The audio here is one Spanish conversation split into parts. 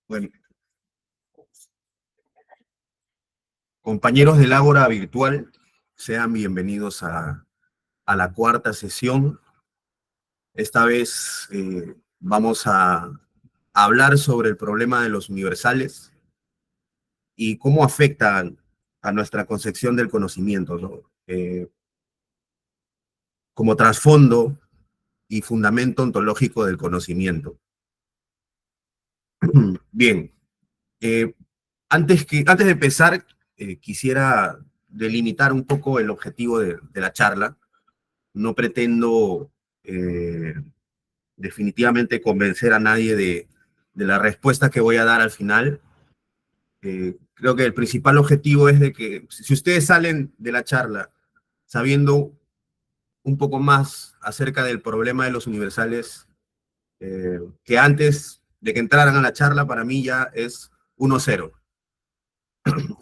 Bueno, compañeros del Ágora Virtual, sean bienvenidos a la cuarta sesión. Esta vez vamos a hablar sobre el problema de los universales y cómo afectan a nuestra concepción del conocimiento, ¿no? Como trasfondo y fundamento ontológico del conocimiento. Bien, eh, antes de empezar, quisiera delimitar un poco el objetivo de la charla. No pretendo definitivamente convencer a nadie de la respuesta que voy a dar al final. Creo que el principal objetivo es de que si ustedes salen de la charla sabiendo un poco más acerca del problema de los universales, que antes de que entraran a la charla, para mí ya es 1-0.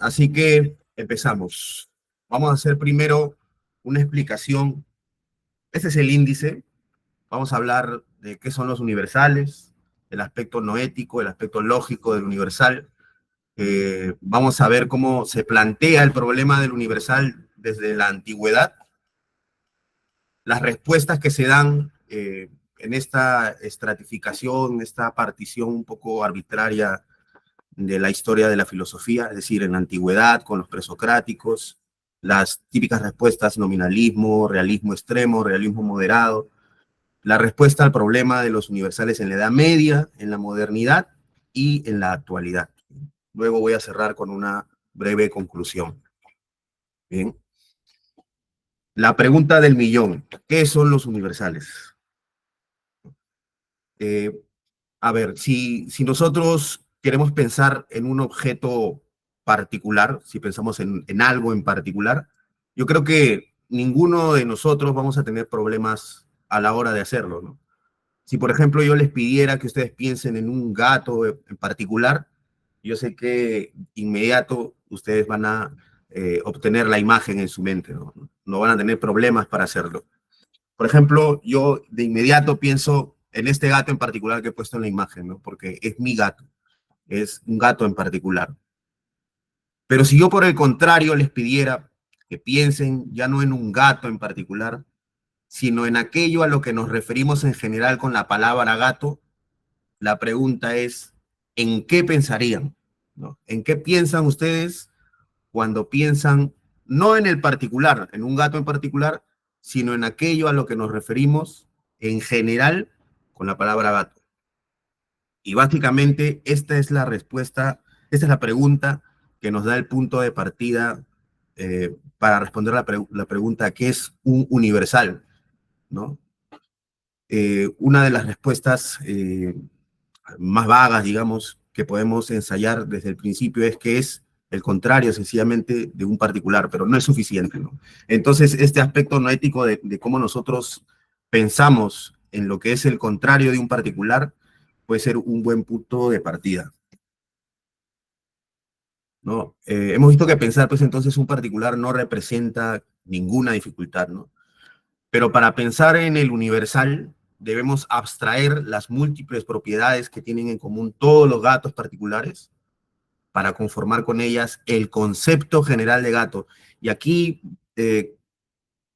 Así que empezamos. Vamos a hacer primero una explicación. Este es el índice. Vamos a hablar de qué son los universales, el aspecto noético, el aspecto lógico del universal. Vamos a ver cómo se plantea el problema del universal desde la antigüedad, las respuestas que se dan en esta estratificación, esta partición un poco arbitraria de la historia de la filosofía, es decir, en la antigüedad con los presocráticos, las típicas respuestas nominalismo, realismo extremo, realismo moderado, la respuesta al problema de los universales en la Edad Media, en la modernidad y en la actualidad. Luego voy a cerrar con una breve conclusión. Bien. La pregunta del millón, ¿qué son los universales? A ver, si nosotros queremos pensar en un objeto particular, si pensamos en algo en particular, yo creo que ninguno de nosotros vamos a tener problemas a la hora de hacerlo, ¿no? Si, por ejemplo, yo les pidiera que ustedes piensen en un gato en particular, yo sé que inmediato ustedes van a obtener la imagen en su mente, ¿no? No van a tener problemas para hacerlo. Por ejemplo, yo de inmediato pienso en este gato en particular que he puesto en la imagen, ¿no? Porque es mi gato, es un gato en particular. Pero si yo por el contrario les pidiera que piensen ya no en un gato en particular, sino en aquello a lo que nos referimos en general con la palabra gato, la pregunta es, ¿en qué pensarían? ¿No? ¿En qué piensan ustedes cuando piensan no en el particular, en un gato en particular, sino en aquello a lo que nos referimos en general con la palabra gato? Y básicamente esta es la respuesta, esta es la pregunta que nos da el punto de partida para responder la pregunta ¿qué es un universal? ¿No? Una de las respuestas más vagas, digamos, que podemos ensayar desde el principio es que es el contrario sencillamente de un particular, pero no es suficiente, ¿no? Entonces, este aspecto no ético de cómo nosotros pensamos en lo que es el contrario de un particular puede ser un buen punto de partida, ¿no? Hemos visto que pensar, pues entonces, un particular no representa ninguna dificultad, ¿no? Pero para pensar en el universal, debemos abstraer las múltiples propiedades que tienen en común todos los gatos particulares para conformar con ellas el concepto general de gato. Y aquí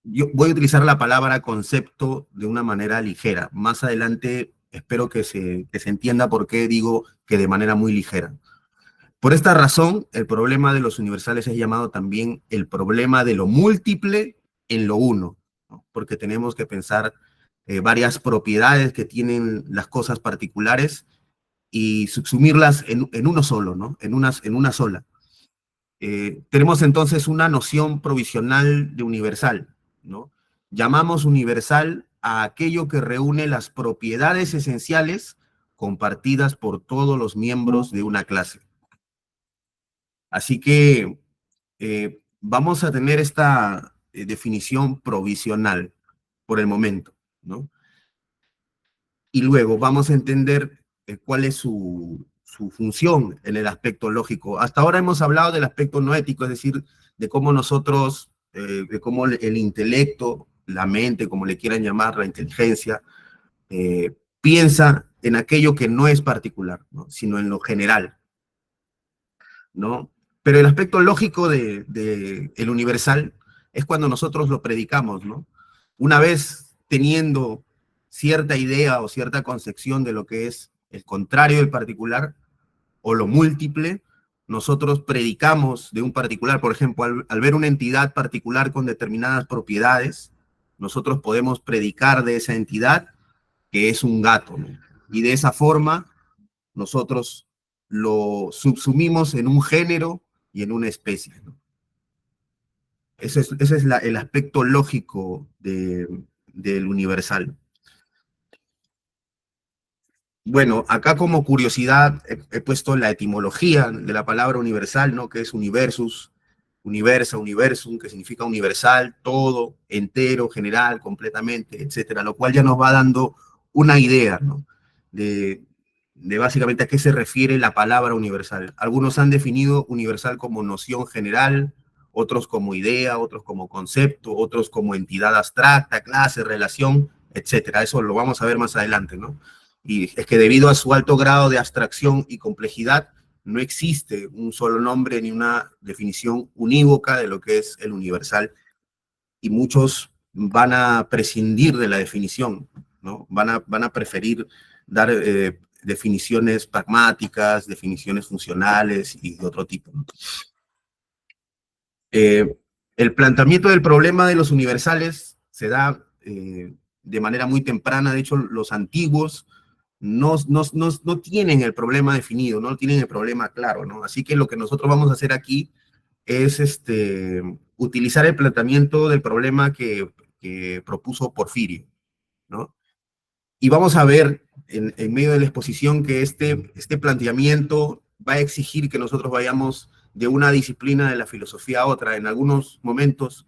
yo voy a utilizar la palabra concepto de una manera ligera. Más adelante espero que se entienda por qué digo que de manera muy ligera. Por esta razón, el problema de los universales es llamado también el problema de lo múltiple en lo uno, ¿no? Porque tenemos que pensar varias propiedades que tienen las cosas particulares y subsumirlas en uno solo, ¿no? En una sola. Tenemos entonces una noción provisional de universal, ¿no? Llamamos universal a aquello que reúne las propiedades esenciales compartidas por todos los miembros de una clase. Así que vamos a tener esta definición provisional por el momento, ¿no? Y luego vamos a entender cuál es su función en el aspecto lógico. Hasta ahora hemos hablado del aspecto no ético, es decir, de cómo nosotros, de cómo el intelecto, la mente, como le quieran llamar, la inteligencia, piensa en aquello que no es particular, ¿no? Sino en lo general, ¿no? Pero el aspecto lógico de el universal es cuando nosotros lo predicamos, ¿no? Una vez teniendo cierta idea o cierta concepción de lo que es el contrario del particular o lo múltiple, nosotros predicamos de un particular. Por ejemplo, al ver una entidad particular con determinadas propiedades, nosotros podemos predicar de esa entidad que es un gato, ¿no? Y de esa forma nosotros lo subsumimos en un género y en una especie, ¿no? Ese es el aspecto lógico del universal. Bueno, acá como curiosidad he puesto la etimología de la palabra universal, ¿no? Que es universus, universa, universum, que significa universal, todo, entero, general, completamente, etcétera, lo cual ya nos va dando una idea, ¿no? De, de básicamente a qué se refiere la palabra universal. Algunos han definido universal como noción general, otros como idea, otros como concepto, otros como entidad abstracta, clase, relación, etcétera. Eso lo vamos a ver más adelante, ¿no? Y es que debido a su alto grado de abstracción y complejidad, no existe un solo nombre ni una definición unívoca de lo que es el universal, y muchos van a prescindir de la definición, ¿no? Van a preferir dar definiciones pragmáticas, definiciones funcionales y de otro tipo, ¿no? El planteamiento del problema de los universales se da de manera muy temprana. De hecho, los antiguos no tienen el problema definido, no tienen el problema claro, ¿no? Así que lo que nosotros vamos a hacer aquí es utilizar el planteamiento del problema que propuso Porfirio, ¿no? Y vamos a ver en medio de la exposición que este planteamiento va a exigir que nosotros vayamos de una disciplina de la filosofía a otra. En algunos momentos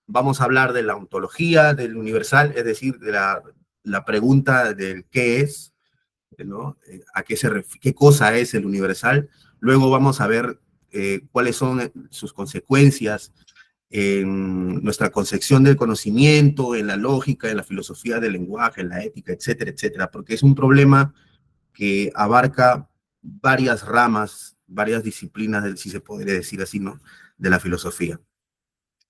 vamos a hablar de la ontología, del universal, es decir, de la pregunta del qué es, ¿no? A qué cosa es el universal. Luego vamos a ver cuáles son sus consecuencias en nuestra concepción del conocimiento, en la lógica, en la filosofía del lenguaje, en la ética, etcétera, etcétera, porque es un problema que abarca varias ramas, varias disciplinas, si se podría decir así, ¿no? De la filosofía.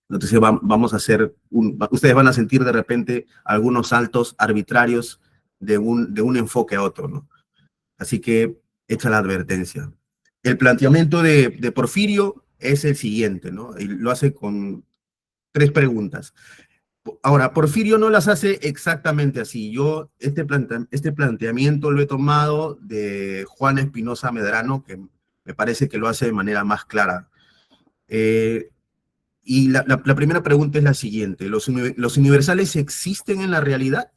Entonces vamos a hacer, ustedes van a sentir de repente algunos saltos arbitrarios de un enfoque a otro, ¿no? Así que hecha la advertencia. El planteamiento de Porfirio es el siguiente, ¿no? Y lo hace con tres preguntas. Ahora, Porfirio no las hace exactamente así. Yo este planteamiento lo he tomado de Juan Espinosa Medrano, que me parece que lo hace de manera más clara. Y la primera pregunta es la siguiente. ¿Los universales existen en la realidad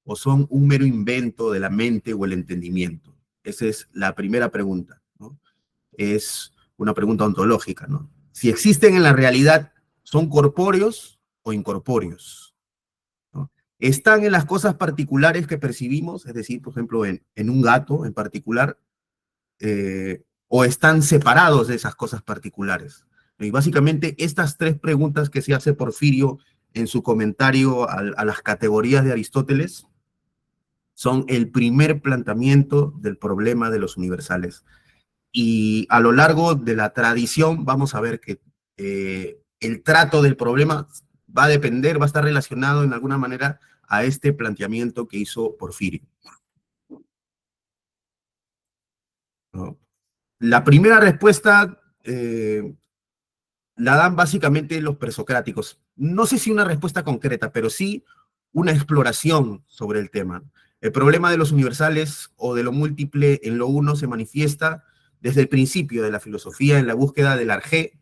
o son un mero invento de la mente o el entendimiento? Esa es la primera pregunta, ¿no? Es una pregunta ontológica, ¿no? Si existen en la realidad, ¿son corpóreos o incorpóreos? ¿No? ¿Están en las cosas particulares que percibimos? Es decir, por ejemplo, en un gato en particular, o están separados de esas cosas particulares. Y básicamente estas tres preguntas que se hace Porfirio en su comentario a las categorías de Aristóteles son el primer planteamiento del problema de los universales. Y a lo largo de la tradición vamos a ver que el trato del problema va a depender, va a estar relacionado en alguna manera a este planteamiento que hizo Porfirio, ¿no? La primera respuesta la dan básicamente los presocráticos. No sé si una respuesta concreta, pero sí una exploración sobre el tema. El problema de los universales o de lo múltiple en lo uno se manifiesta desde el principio de la filosofía en la búsqueda del arjé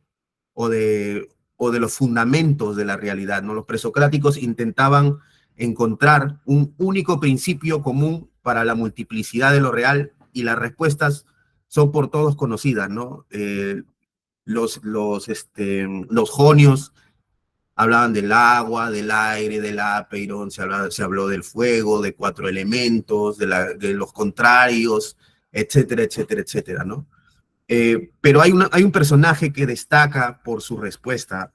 o de los fundamentos de la realidad, ¿no? Los presocráticos intentaban encontrar un único principio común para la multiplicidad de lo real, y las respuestas son por todos conocidas, ¿no? Los jonios hablaban del agua, del aire, del apeiron, se habló del fuego, de cuatro elementos, de los contrarios, etcétera, etcétera, etcétera, ¿no? Pero hay un personaje que destaca por su respuesta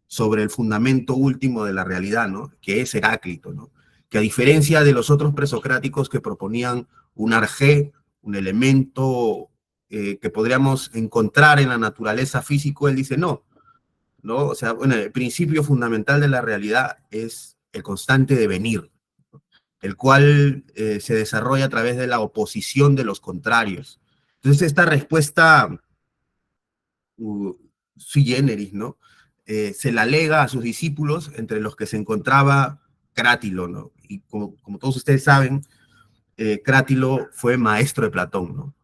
sobre el fundamento último de la realidad, ¿no? Que es Heráclito, ¿no? que a diferencia de los otros presocráticos que proponían un arjé, un elemento que podríamos encontrar en la naturaleza físico, él dice no, ¿no? O sea, bueno, el principio fundamental de la realidad es el constante devenir, el cual se desarrolla a través de la oposición de los contrarios. Entonces, esta respuesta sui generis, ¿no? Se la lega a sus discípulos, entre los que se encontraba Crátilo, ¿no? Y como todos ustedes saben, Crátilo fue maestro de Platón, ¿no?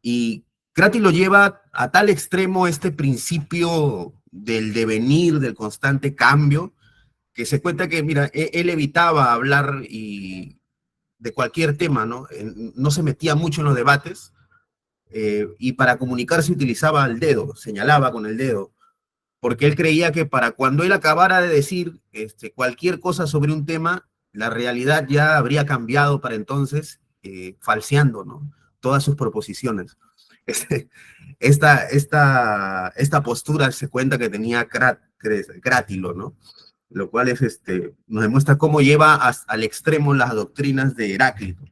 Y Crátilo lleva a tal extremo este principio del devenir, del constante cambio, que se cuenta que, mira, él evitaba hablar de cualquier tema, ¿no? No se metía mucho en los debates, y para comunicarse utilizaba el dedo, señalaba con el dedo, porque él creía que para cuando él acabara de decir cualquier cosa sobre un tema, la realidad ya habría cambiado para entonces, falseando, ¿no? Todas sus proposiciones. Este, esta postura se cuenta que tenía Crátilo, ¿no? Lo cual nos demuestra cómo lleva al extremo las doctrinas de Heráclito.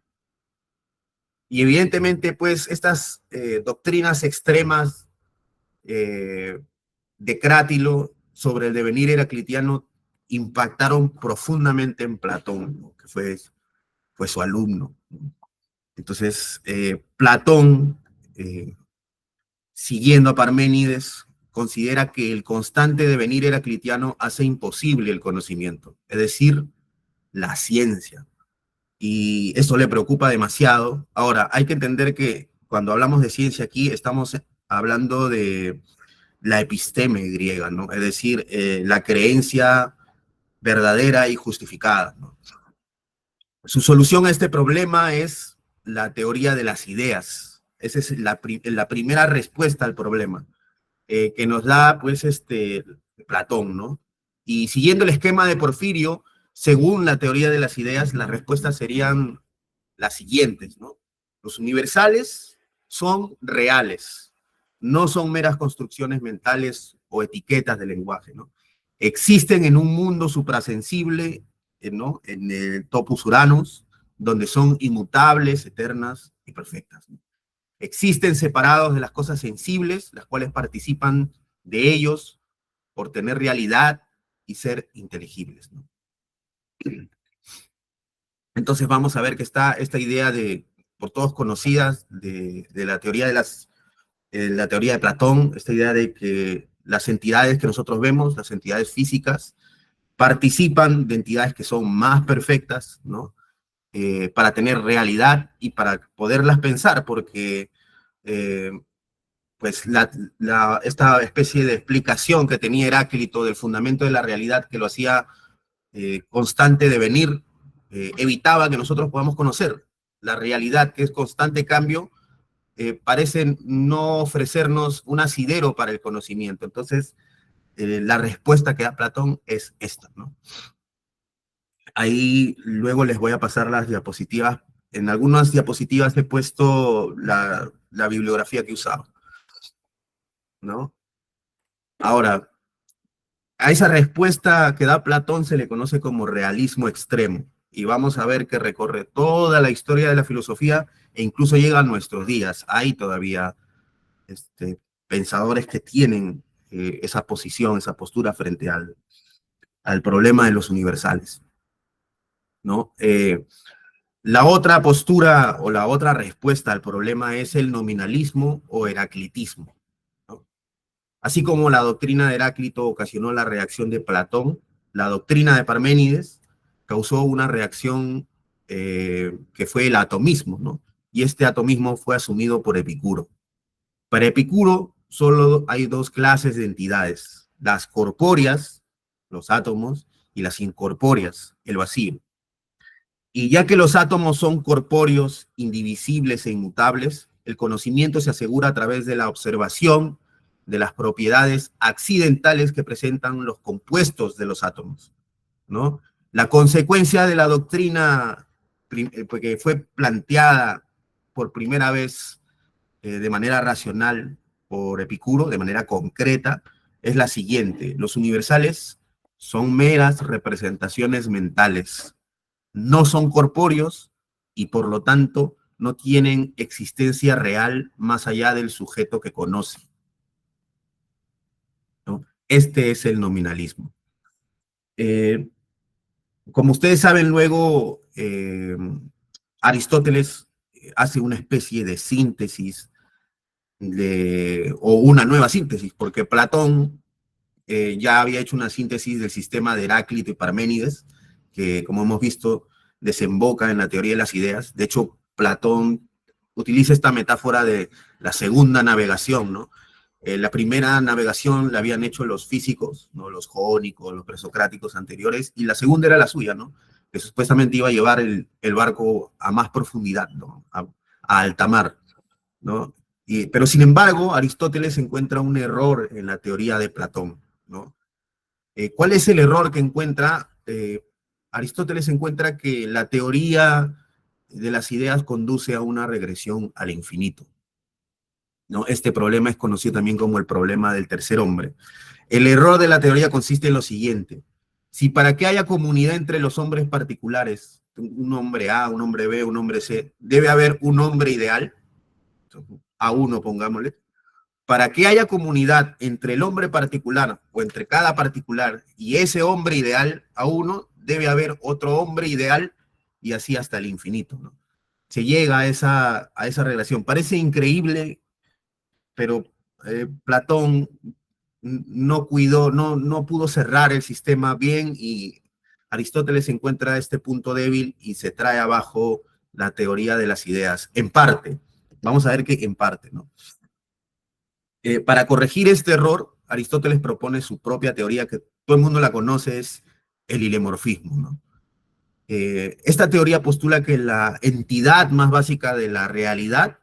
Y evidentemente, pues, estas doctrinas extremas de Crátilo sobre el devenir heraclitiano impactaron profundamente en Platón, ¿no? Que fue su alumno. Entonces, Platón, siguiendo a Parménides, considera que el constante devenir heraclitiano hace imposible el conocimiento, es decir, la ciencia. Y eso le preocupa demasiado. Ahora, hay que entender que cuando hablamos de ciencia aquí, estamos hablando de la episteme griega, ¿no? Es decir, la creencia verdadera y justificada, ¿no? Su solución a este problema es la teoría de las ideas. Esa es la primera respuesta al problema, que nos da, pues, Platón, ¿no? Y siguiendo el esquema de Porfirio, según la teoría de las ideas, las respuestas serían las siguientes, ¿no? Los universales son reales, no son meras construcciones mentales o etiquetas de lenguaje, ¿no? Existen en un mundo suprasensible, ¿no? En el topus Uranus, donde son inmutables, eternas y perfectas, ¿no? Existen separados de las cosas sensibles, las cuales participan de ellos por tener realidad y ser inteligibles, ¿no? Entonces vamos a ver que está esta idea por todos conocidas, de la teoría la teoría de Platón, esta idea de que las entidades que nosotros vemos, las entidades físicas, participan de entidades que son más perfectas, ¿no? Para tener realidad y para poderlas pensar, porque pues esta especie de explicación que tenía Heráclito del fundamento de la realidad, que lo hacía constante devenir, evitaba que nosotros podamos conocer la realidad, que es constante cambio, parece no ofrecernos un asidero para el conocimiento. Entonces, la respuesta que da Platón es esta, ¿no? Ahí luego les voy a pasar las diapositivas. En algunas diapositivas he puesto la bibliografía que he usado, ¿no? Ahora, a esa respuesta que da Platón se le conoce como realismo extremo. Y vamos a ver que recorre toda la historia de la filosofía e incluso llega a nuestros días. Hay todavía pensadores que tienen esa posición, esa postura frente al problema de los universales, ¿no? La otra postura o la otra respuesta al problema es el nominalismo o heraclitismo, ¿no? Así como la doctrina de Heráclito ocasionó la reacción de Platón, la doctrina de Parménides causó una reacción que fue el atomismo, ¿no? Y este atomismo fue asumido por Epicuro. Para Epicuro solo hay dos clases de entidades, las corpóreas, los átomos, y las incorpóreas, el vacío. Y ya que los átomos son corpóreos, indivisibles e inmutables, el conocimiento se asegura a través de la observación de las propiedades accidentales que presentan los compuestos de los átomos, ¿no? La consecuencia de la doctrina que fue planteada por primera vez de manera racional por Epicuro, de manera concreta, es la siguiente: los universales son meras representaciones mentales. no son corpóreos y por lo tanto no tienen existencia real más allá del sujeto que conoce, ¿no? Este es el nominalismo. Eh, Como ustedes saben, luego Aristóteles hace una especie de síntesis o una nueva síntesis, porque Platón ya había hecho una síntesis del sistema de Heráclito y Parménides, que como hemos visto desemboca en la teoría de las ideas. De hecho, Platón utiliza esta metáfora de la segunda navegación, ¿no? La primera navegación la habían hecho los físicos, ¿no? Los jónicos, los presocráticos anteriores, y la segunda era la suya, ¿no? Que supuestamente iba a llevar el barco a más profundidad, ¿no? A alta mar, ¿no? Pero sin embargo, Aristóteles encuentra un error en la teoría de Platón, ¿no? ¿Cuál es el error que encuentra? Aristóteles encuentra que la teoría de las ideas conduce a una regresión al infinito, ¿no? Este problema es conocido también como el problema del tercer hombre. El error de la teoría consiste en lo siguiente: si para que haya comunidad entre los hombres particulares, un hombre A, un hombre B, un hombre C, debe haber un hombre ideal, A1 pongámosle, para que haya comunidad entre el hombre particular o entre cada particular y ese hombre ideal A1, debe haber otro hombre ideal y así hasta el infinito, ¿no? Se llega a esa relación. Parece increíble, pero Platón no cuidó, no pudo cerrar el sistema bien y Aristóteles encuentra este punto débil y se trae abajo la teoría de las ideas, en parte. Vamos a ver que en parte, ¿no? Para corregir este error, Aristóteles propone su propia teoría que todo el mundo la conoce, es el hilemorfismo, ¿no? Esta teoría postula que la entidad más básica de la realidad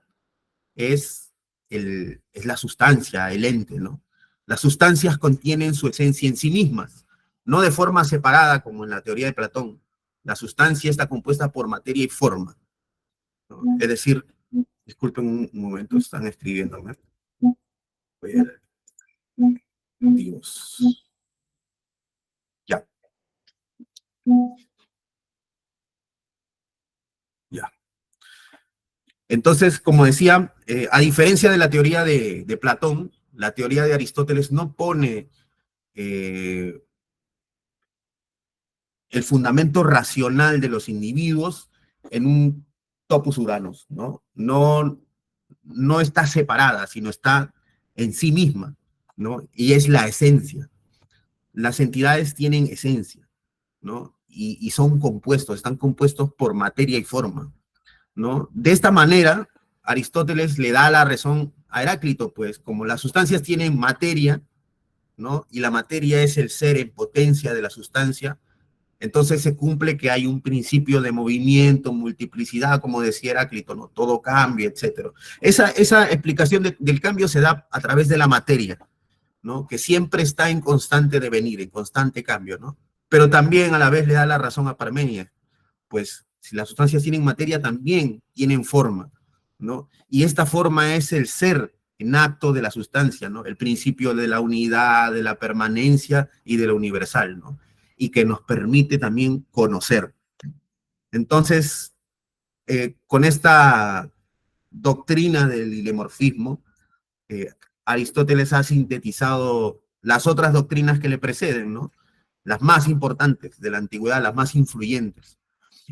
es la sustancia, el ente, ¿no? Las sustancias contienen su esencia en sí mismas, no de forma separada como en la teoría de Platón. La sustancia está compuesta por materia y forma, ¿no? Es decir, disculpen un momento, están escribiéndome. Voy a ver. Dios. Ya, ya. Entonces, como decía, a diferencia de la teoría de Platón, la teoría de Aristóteles no pone eh, el fundamento racional de los individuos en un topus uranus, ¿no? No está separada, sino está en sí misma, ¿no? Y es la esencia. Las entidades tienen esencia, ¿no? Y son compuestos, están compuestos por materia y forma, ¿no? De esta manera, Aristóteles le da la razón a Heráclito, pues como las sustancias tienen materia, ¿no? Y la materia es el ser en potencia de la sustancia, entonces se cumple que hay un principio de movimiento, multiplicidad, como decía Heráclito, ¿no? Todo cambia, etc. Esa explicación del cambio se da a través de la materia, ¿no? Que siempre está en constante devenir, en constante cambio, ¿no? Pero también a la vez le da la razón a Parménides, pues si las sustancias tienen materia, también tienen forma, ¿no? Y esta forma es el ser en acto de la sustancia, ¿no? El principio de la unidad, de la permanencia y de lo universal, ¿no? Y que nos permite también conocer. Entonces, con esta doctrina del hilemorfismo, eh, Aristóteles ha sintetizado las otras doctrinas que le preceden, ¿no? Las más importantes de la antigüedad, las más influyentes,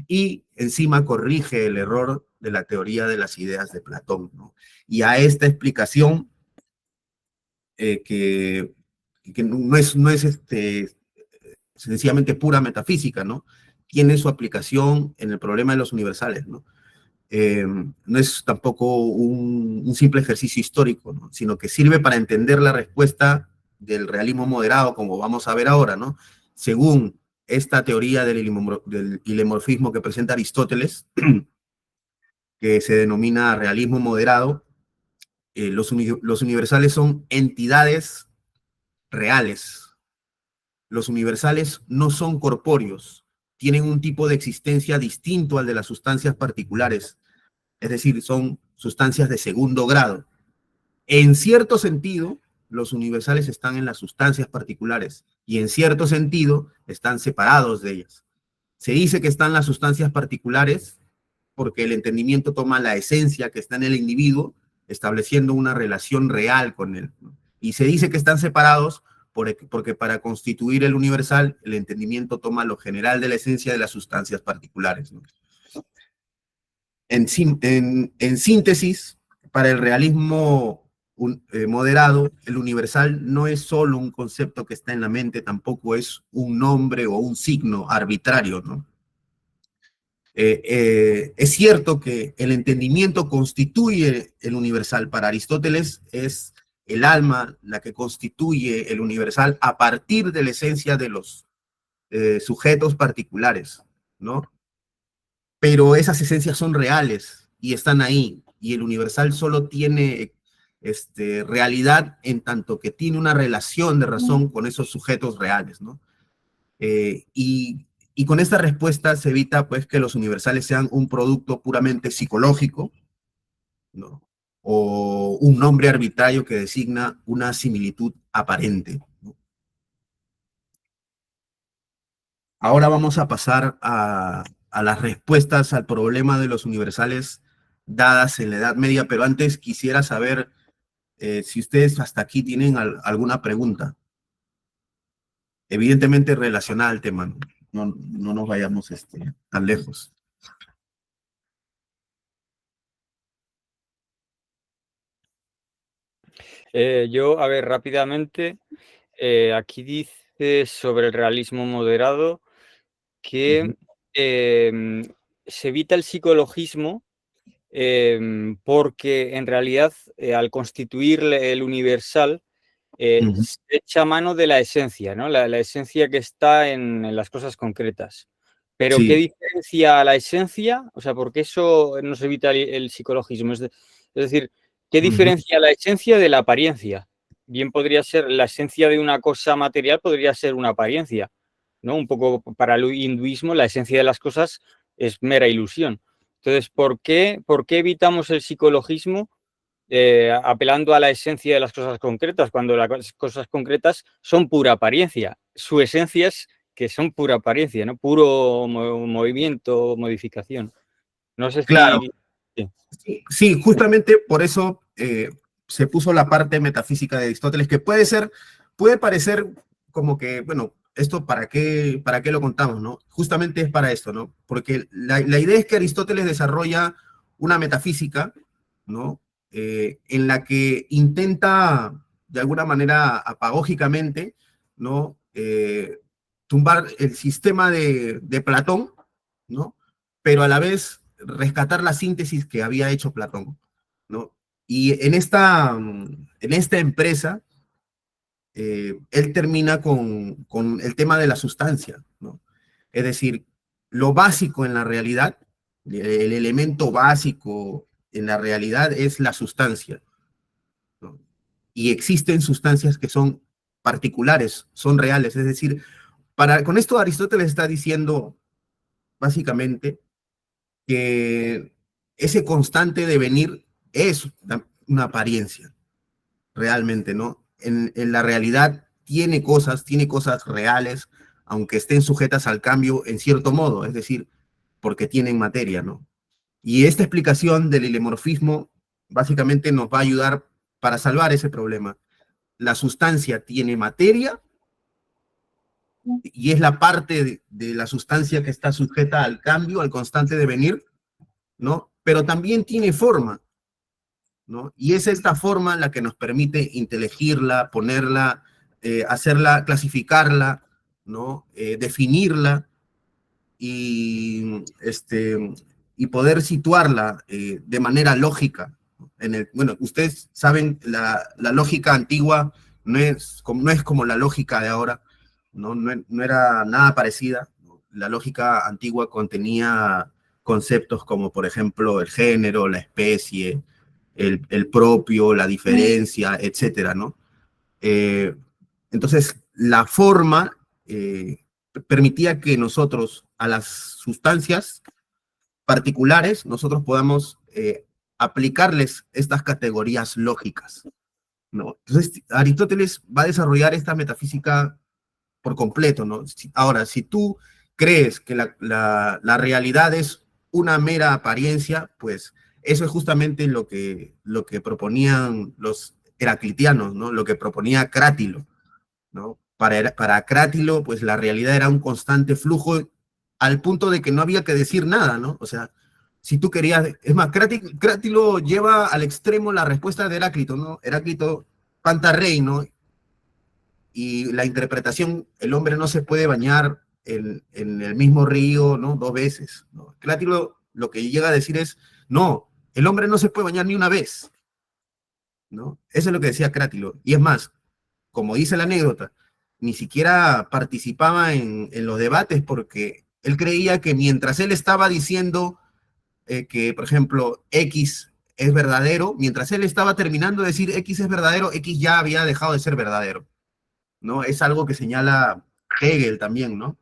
y encima corrige el error de la teoría de las ideas de Platón, ¿no? Y a esta explicación que no es sencillamente pura metafísica, ¿no? Tiene su aplicación en el problema de los universales, ¿no? No es tampoco un simple ejercicio histórico, ¿no? Sino que sirve para entender la respuesta del realismo moderado, como vamos a ver ahora, ¿no? Según esta teoría del hilemorfismo que presenta Aristóteles, que se denomina realismo moderado, los universales son entidades reales. Los universales no son corpóreos, tienen un tipo de existencia distinto al de las sustancias particulares, es decir, son sustancias de segundo grado. En cierto sentido, los universales están en las sustancias particulares y en cierto sentido están separados de ellas. Se dice que están las sustancias particulares porque el entendimiento toma la esencia que está en el individuo, estableciendo una relación real con él, ¿no? Y se dice que están separados porque para constituir el universal, el entendimiento toma lo general de la esencia de las sustancias particulares, ¿no? En síntesis, para el realismo moderado, el universal no es solo un concepto que está en la mente, tampoco es un nombre o un signo arbitrario, ¿no? Es cierto que el entendimiento constituye el universal. Para Aristóteles es el alma la que constituye el universal a partir de la esencia de los sujetos particulares, ¿no? Pero esas esencias son reales y están ahí, y el universal solo tiene realidad en tanto que tiene una relación de razón con esos sujetos reales, ¿no? Y con esta respuesta se evita pues que los universales sean un producto puramente psicológico, ¿no? O un nombre arbitrario que designa una similitud aparente, ¿no? Ahora vamos a pasar a las respuestas al problema de los universales dadas en la Edad Media, pero antes quisiera saber si ustedes hasta aquí tienen alguna pregunta, evidentemente relacionada al tema, ¿no? No nos vayamos tan lejos. Yo, a ver, rápidamente, aquí dice sobre el realismo moderado que se evita el psicologismo porque en realidad al constituir el universal se echa mano de la esencia, ¿no? La esencia que está en las cosas concretas. Pero ¿qué Sí. diferencia la esencia? O sea, ¿por qué eso nos evita el psicologismo? Es decir, ¿qué diferencia la esencia de la apariencia? Bien podría ser, la esencia de una cosa material podría ser una apariencia, ¿no? Un poco para el hinduismo, la esencia de las cosas es mera ilusión. Entonces, por qué evitamos el psicologismo apelando a la esencia de las cosas concretas, cuando las cosas concretas son pura apariencia? Su esencia es que son pura apariencia, ¿no? Puro movimiento, modificación. No sé Claro. si... Sí. Sí, justamente por eso se puso la parte metafísica de Aristóteles, que puede parecer como que, bueno, esto para qué lo contamos, ¿no? Justamente es para esto, ¿no? Porque la idea es que Aristóteles desarrolla una metafísica, ¿no? En la que intenta, de alguna manera, apagógicamente, ¿no? Tumbar el sistema de Platón, ¿no? Pero a la vez rescatar la síntesis que había hecho Platón, ¿no? Y en esta empresa, él termina con el tema de la sustancia, ¿no? Es decir, lo básico en la realidad, el elemento básico en la realidad es la sustancia, ¿no? Y existen sustancias que son particulares, son reales, es decir, con esto Aristóteles está diciendo básicamente que ese constante devenir es una apariencia, realmente, ¿no? En la realidad tiene cosas reales, aunque estén sujetas al cambio en cierto modo, es decir, porque tienen materia, ¿no? Y esta explicación del hilemorfismo básicamente nos va a ayudar para salvar ese problema. La sustancia tiene materia y es la parte de la sustancia que está sujeta al cambio, al constante devenir, ¿no? Pero también tiene forma, ¿no? Y es esta forma la que nos permite inteligirla, ponerla, hacerla, clasificarla, ¿no? Definirla y, y poder situarla de manera lógica. Bueno, ustedes saben, la lógica antigua no es como la lógica de ahora, no era nada parecida. La lógica antigua contenía conceptos como, por ejemplo, el género, la especie, el propio, la diferencia, etcétera, ¿no? Eh, entonces, la forma permitía que nosotros, a las sustancias particulares, nosotros podamos aplicarles estas categorías lógicas, ¿no? Entonces, Aristóteles va a desarrollar esta metafísica por completo, ¿no? Ahora, si tú crees que la realidad es una mera apariencia, pues eso es justamente lo que proponían los heraclitianos, ¿no? Lo que proponía Crátilo, ¿no? Para Crátilo, pues la realidad era un constante flujo al punto de que no había que decir nada, ¿no? O sea, si tú querías, es más, Crátilo lleva al extremo la respuesta de Heráclito, ¿no? Heráclito canta rey, ¿no? Y la interpretación, el hombre no se puede bañar en el mismo río, ¿no? Dos veces, ¿no? Crátilo lo que llega a decir es, no, el hombre no se puede bañar ni una vez, ¿no? Eso es lo que decía Crátilo. Y es más, como dice la anécdota, ni siquiera participaba en los debates porque él creía que mientras él estaba diciendo que, por ejemplo, X es verdadero, mientras él estaba terminando de decir X es verdadero, X ya había dejado de ser verdadero, ¿no? Es algo que señala Hegel también, ¿no?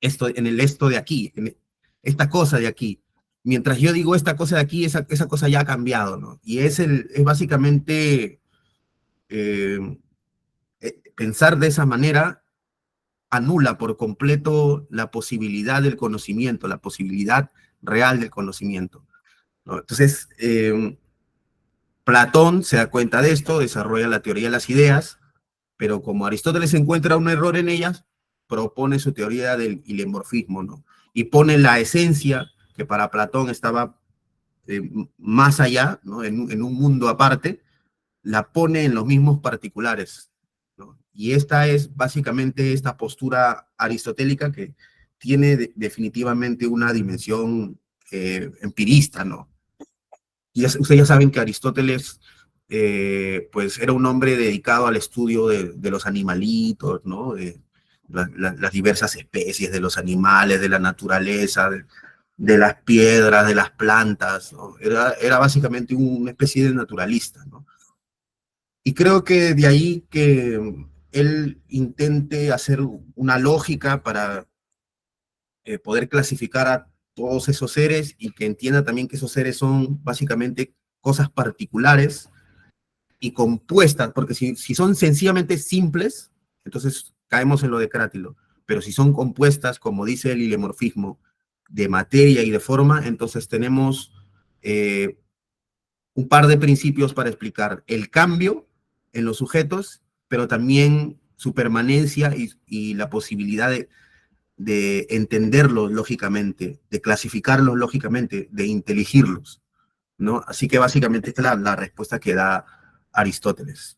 Esto de aquí, esta cosa de aquí. Mientras yo digo esta cosa de aquí, esa cosa ya ha cambiado, ¿no? Y es básicamente eh, pensar de esa manera anula por completo la posibilidad del conocimiento, la posibilidad real del conocimiento, ¿no? Entonces, Platón se da cuenta de esto, desarrolla la teoría de las ideas, pero como Aristóteles encuentra un error en ellas, propone su teoría del ilemorfismo, ¿no? Y pone la esencia que para Platón estaba eh, más allá, ¿no? En un mundo aparte, la pone en los mismos particulares, ¿no? Y esta es básicamente esta postura aristotélica que tiene definitivamente una dimensión empirista, ¿no? Y ustedes ya saben que Aristóteles, pues era un hombre dedicado al estudio de los animalitos, ¿no? De las diversas especies de los animales, de la naturaleza, de las piedras, de las plantas, ¿no? Era básicamente una especie de naturalista, ¿no? Y creo que de ahí que él intente hacer una lógica para poder clasificar a todos esos seres y que entienda también que esos seres son básicamente cosas particulares y compuestas, porque si son sencillamente simples, entonces caemos en lo de Crátilo, pero si son compuestas, como dice el ilemorfismo, de materia y de forma, entonces tenemos un par de principios para explicar el cambio en los sujetos, pero también su permanencia y la posibilidad de entenderlos lógicamente, de clasificarlos lógicamente, de inteligirlos, ¿no? Así que básicamente esta es la respuesta que da Aristóteles.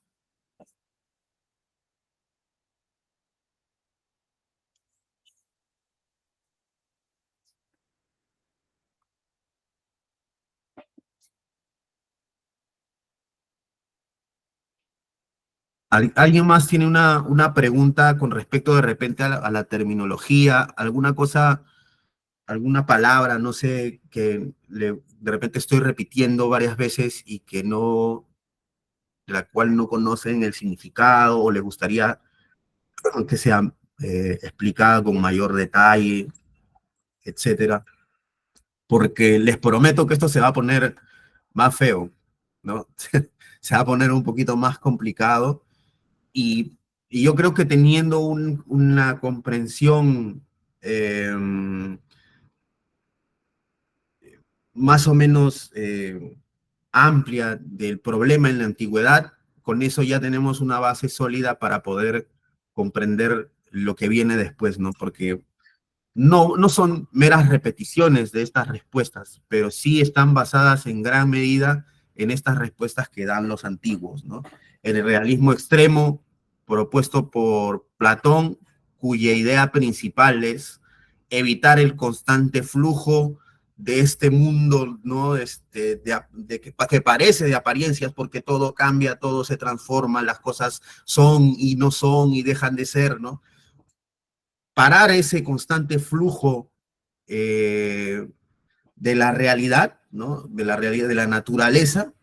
¿Alguien más tiene una pregunta con respecto de repente a la terminología, alguna cosa, alguna palabra, no sé, que de repente estoy repitiendo varias veces y que no, de la cual no conocen el significado o les gustaría que sea explicada con mayor detalle, etcétera? Porque les prometo que esto se va a poner más feo, ¿no? Se va a poner un poquito más complicado y, y yo creo que teniendo una comprensión eh, más o menos amplia del problema en la antigüedad, con eso ya tenemos una base sólida para poder comprender lo que viene después, ¿no? Porque no son meras repeticiones de estas respuestas, pero sí están basadas en gran medida en estas respuestas que dan los antiguos, ¿no? El realismo extremo propuesto por Platón, cuya idea principal es evitar el constante flujo de este mundo, ¿no? Que parece de apariencias, porque todo cambia, todo se transforma, las cosas son y no son y dejan de ser, ¿no? Parar ese constante flujo eh, de la realidad, ¿no? De la realidad, de la naturaleza,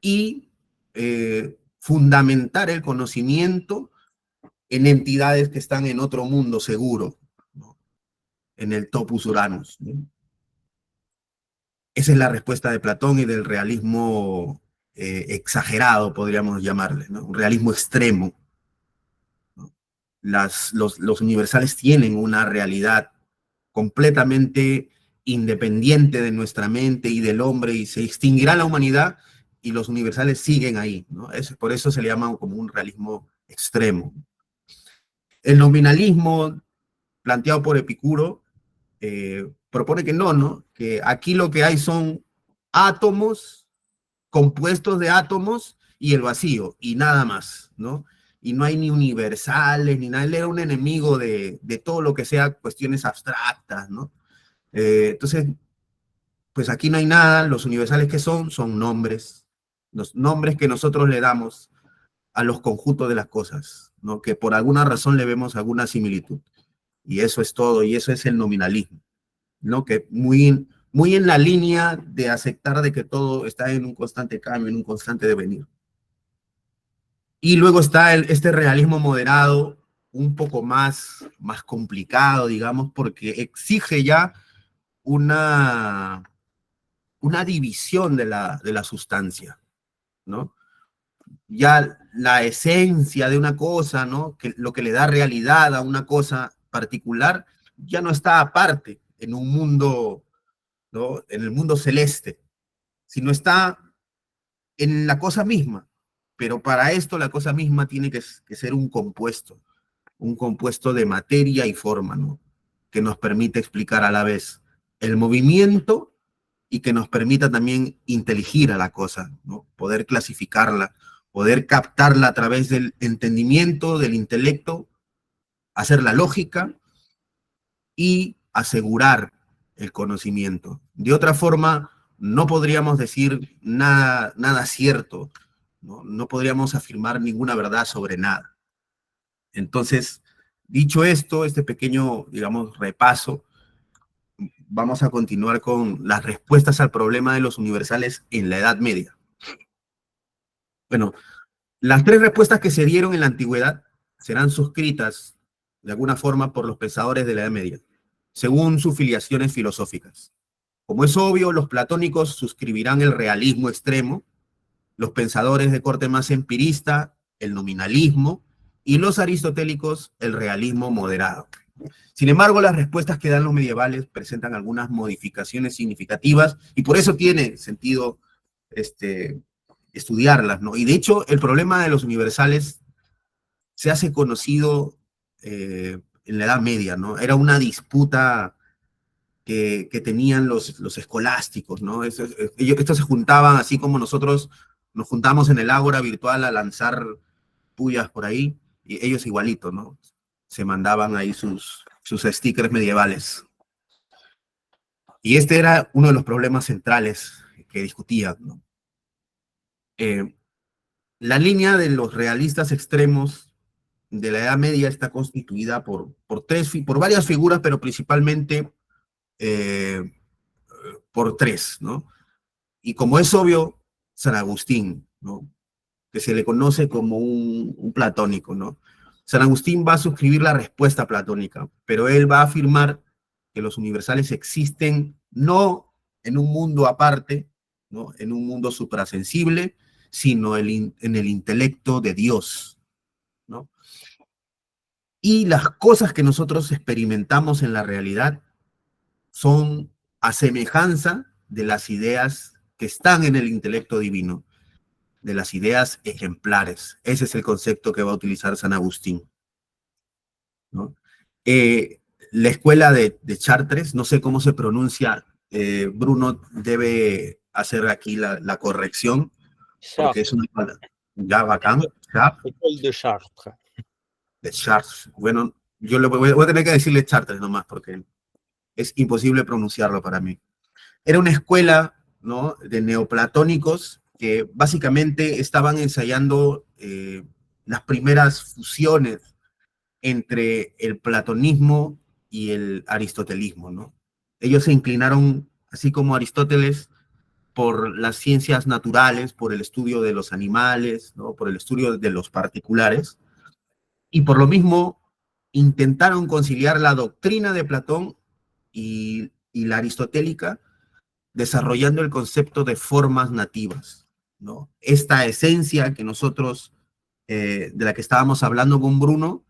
y fundamentar el conocimiento en entidades que están en otro mundo seguro, ¿no? En el topus uranus, ¿no? Esa es la respuesta de Platón y del realismo exagerado, podríamos llamarle, ¿no? Un realismo extremo, ¿no? los universales tienen una realidad completamente independiente de nuestra mente y del hombre, y se extinguirá la humanidad y los universales siguen ahí, ¿no? Por eso se le llama como un realismo extremo. El nominalismo planteado por Epicuro propone que no, ¿no? Que aquí lo que hay son átomos compuestos de átomos y el vacío, y nada más, ¿no? Y no hay ni universales, ni nada. Él era un enemigo de todo lo que sea cuestiones abstractas, ¿no? Entonces, pues aquí no hay nada, los universales que son nombres, los nombres que nosotros le damos a los conjuntos de las cosas, ¿no? Que por alguna razón le vemos alguna similitud. Y eso es todo, y eso es el nominalismo, ¿no? Que muy en la línea de aceptar de que todo está en un constante cambio, en un constante devenir. Y luego está este realismo moderado, un poco más complicado, digamos, porque exige ya una, una división de la sustancia, ¿no? Ya la esencia de una cosa, ¿no? Que lo que le da realidad a una cosa particular, ya no está aparte en un mundo, ¿no? En el mundo celeste, sino está en la cosa misma. Pero para esto la cosa misma tiene que ser un compuesto de materia y forma, ¿no? Que nos permite explicar a la vez el movimiento y que nos permita también inteligir a la cosa, ¿no? Poder clasificarla, poder captarla a través del entendimiento, del intelecto, hacer la lógica y asegurar el conocimiento. De otra forma, no podríamos decir nada cierto, ¿no? No podríamos afirmar ninguna verdad sobre nada. Entonces, dicho esto, este pequeño, digamos, repaso, vamos a continuar con las respuestas al problema de los universales en la Edad Media. Bueno, las tres respuestas que se dieron en la antigüedad serán suscritas de alguna forma por los pensadores de la Edad Media, según sus filiaciones filosóficas. Como es obvio, los platónicos suscribirán el realismo extremo, los pensadores de corte más empirista, el nominalismo, y los aristotélicos, el realismo moderado. Sin embargo, las respuestas que dan los medievales presentan algunas modificaciones significativas y por eso tiene sentido estudiarlas, ¿no? Y de hecho, el problema de los universales se hace conocido en la Edad Media, ¿no? Era una disputa que tenían los escolásticos, ¿no? Estos se juntaban así como nosotros nos juntamos en el ágora virtual a lanzar pullas por ahí, y ellos igualito, ¿no? Se mandaban ahí sus stickers medievales. Y este era uno de los problemas centrales que discutían, ¿no? La línea de los realistas extremos de la Edad Media está constituida por varias figuras, pero principalmente por tres, ¿no? Y como es obvio, San Agustín, ¿no? Que se le conoce como un platónico, ¿no? San Agustín va a suscribir la respuesta platónica, pero él va a afirmar que los universales existen no en un mundo aparte, ¿no? En un mundo suprasensible, sino en el intelecto de Dios, ¿no? Y las cosas que nosotros experimentamos en la realidad son a semejanza de las ideas que están en el intelecto divino, de las ideas ejemplares. Ese es el concepto que va a utilizar San Agustín, ¿no? La escuela de Chartres, no sé cómo se pronuncia, Bruno debe hacer aquí la corrección, porque es una palabra ya bacán. École de Chartres. De Chartres. Bueno, yo voy a tener que decirle Chartres nomás, porque es imposible pronunciarlo para mí. Era una escuela, ¿no? De neoplatónicos que básicamente estaban ensayando las primeras fusiones entre el platonismo y el aristotelismo, ¿no? Ellos se inclinaron, así como Aristóteles, por las ciencias naturales, por el estudio de los animales, ¿no? Por el estudio de los particulares, y por lo mismo intentaron conciliar la doctrina de Platón y la aristotélica, desarrollando el concepto de formas nativas, ¿no? Esta esencia que nosotros, de la que estábamos hablando con Bruno,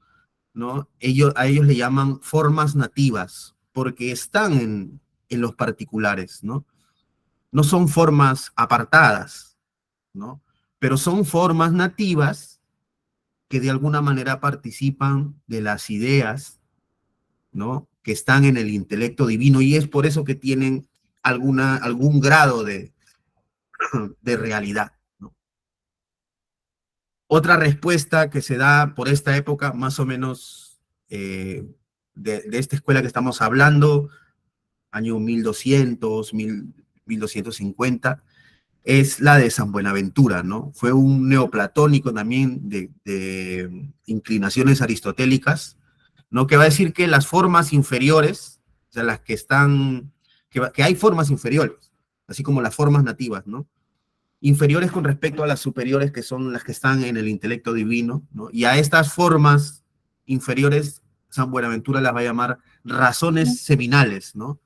¿no? A ellos le llaman formas nativas, porque están en los particulares, ¿no? No son formas apartadas, ¿no? Pero son formas nativas que de alguna manera participan de las ideas, ¿no? Que están en el intelecto divino, y es por eso que tienen algún grado de realidad, ¿no? Otra respuesta que se da por esta época, más o menos de esta escuela que estamos hablando, año 1200, 1250, es la de San Buenaventura, ¿no? Fue un neoplatónico también de inclinaciones aristotélicas, ¿no? Que va a decir que las formas inferiores, o sea, las que están, que hay formas inferiores, así como las formas nativas, ¿no? Inferiores con respecto a las superiores, que son las que están en el intelecto divino, ¿no? Y a estas formas inferiores, San Buenaventura las va a llamar razones seminales, ¿no?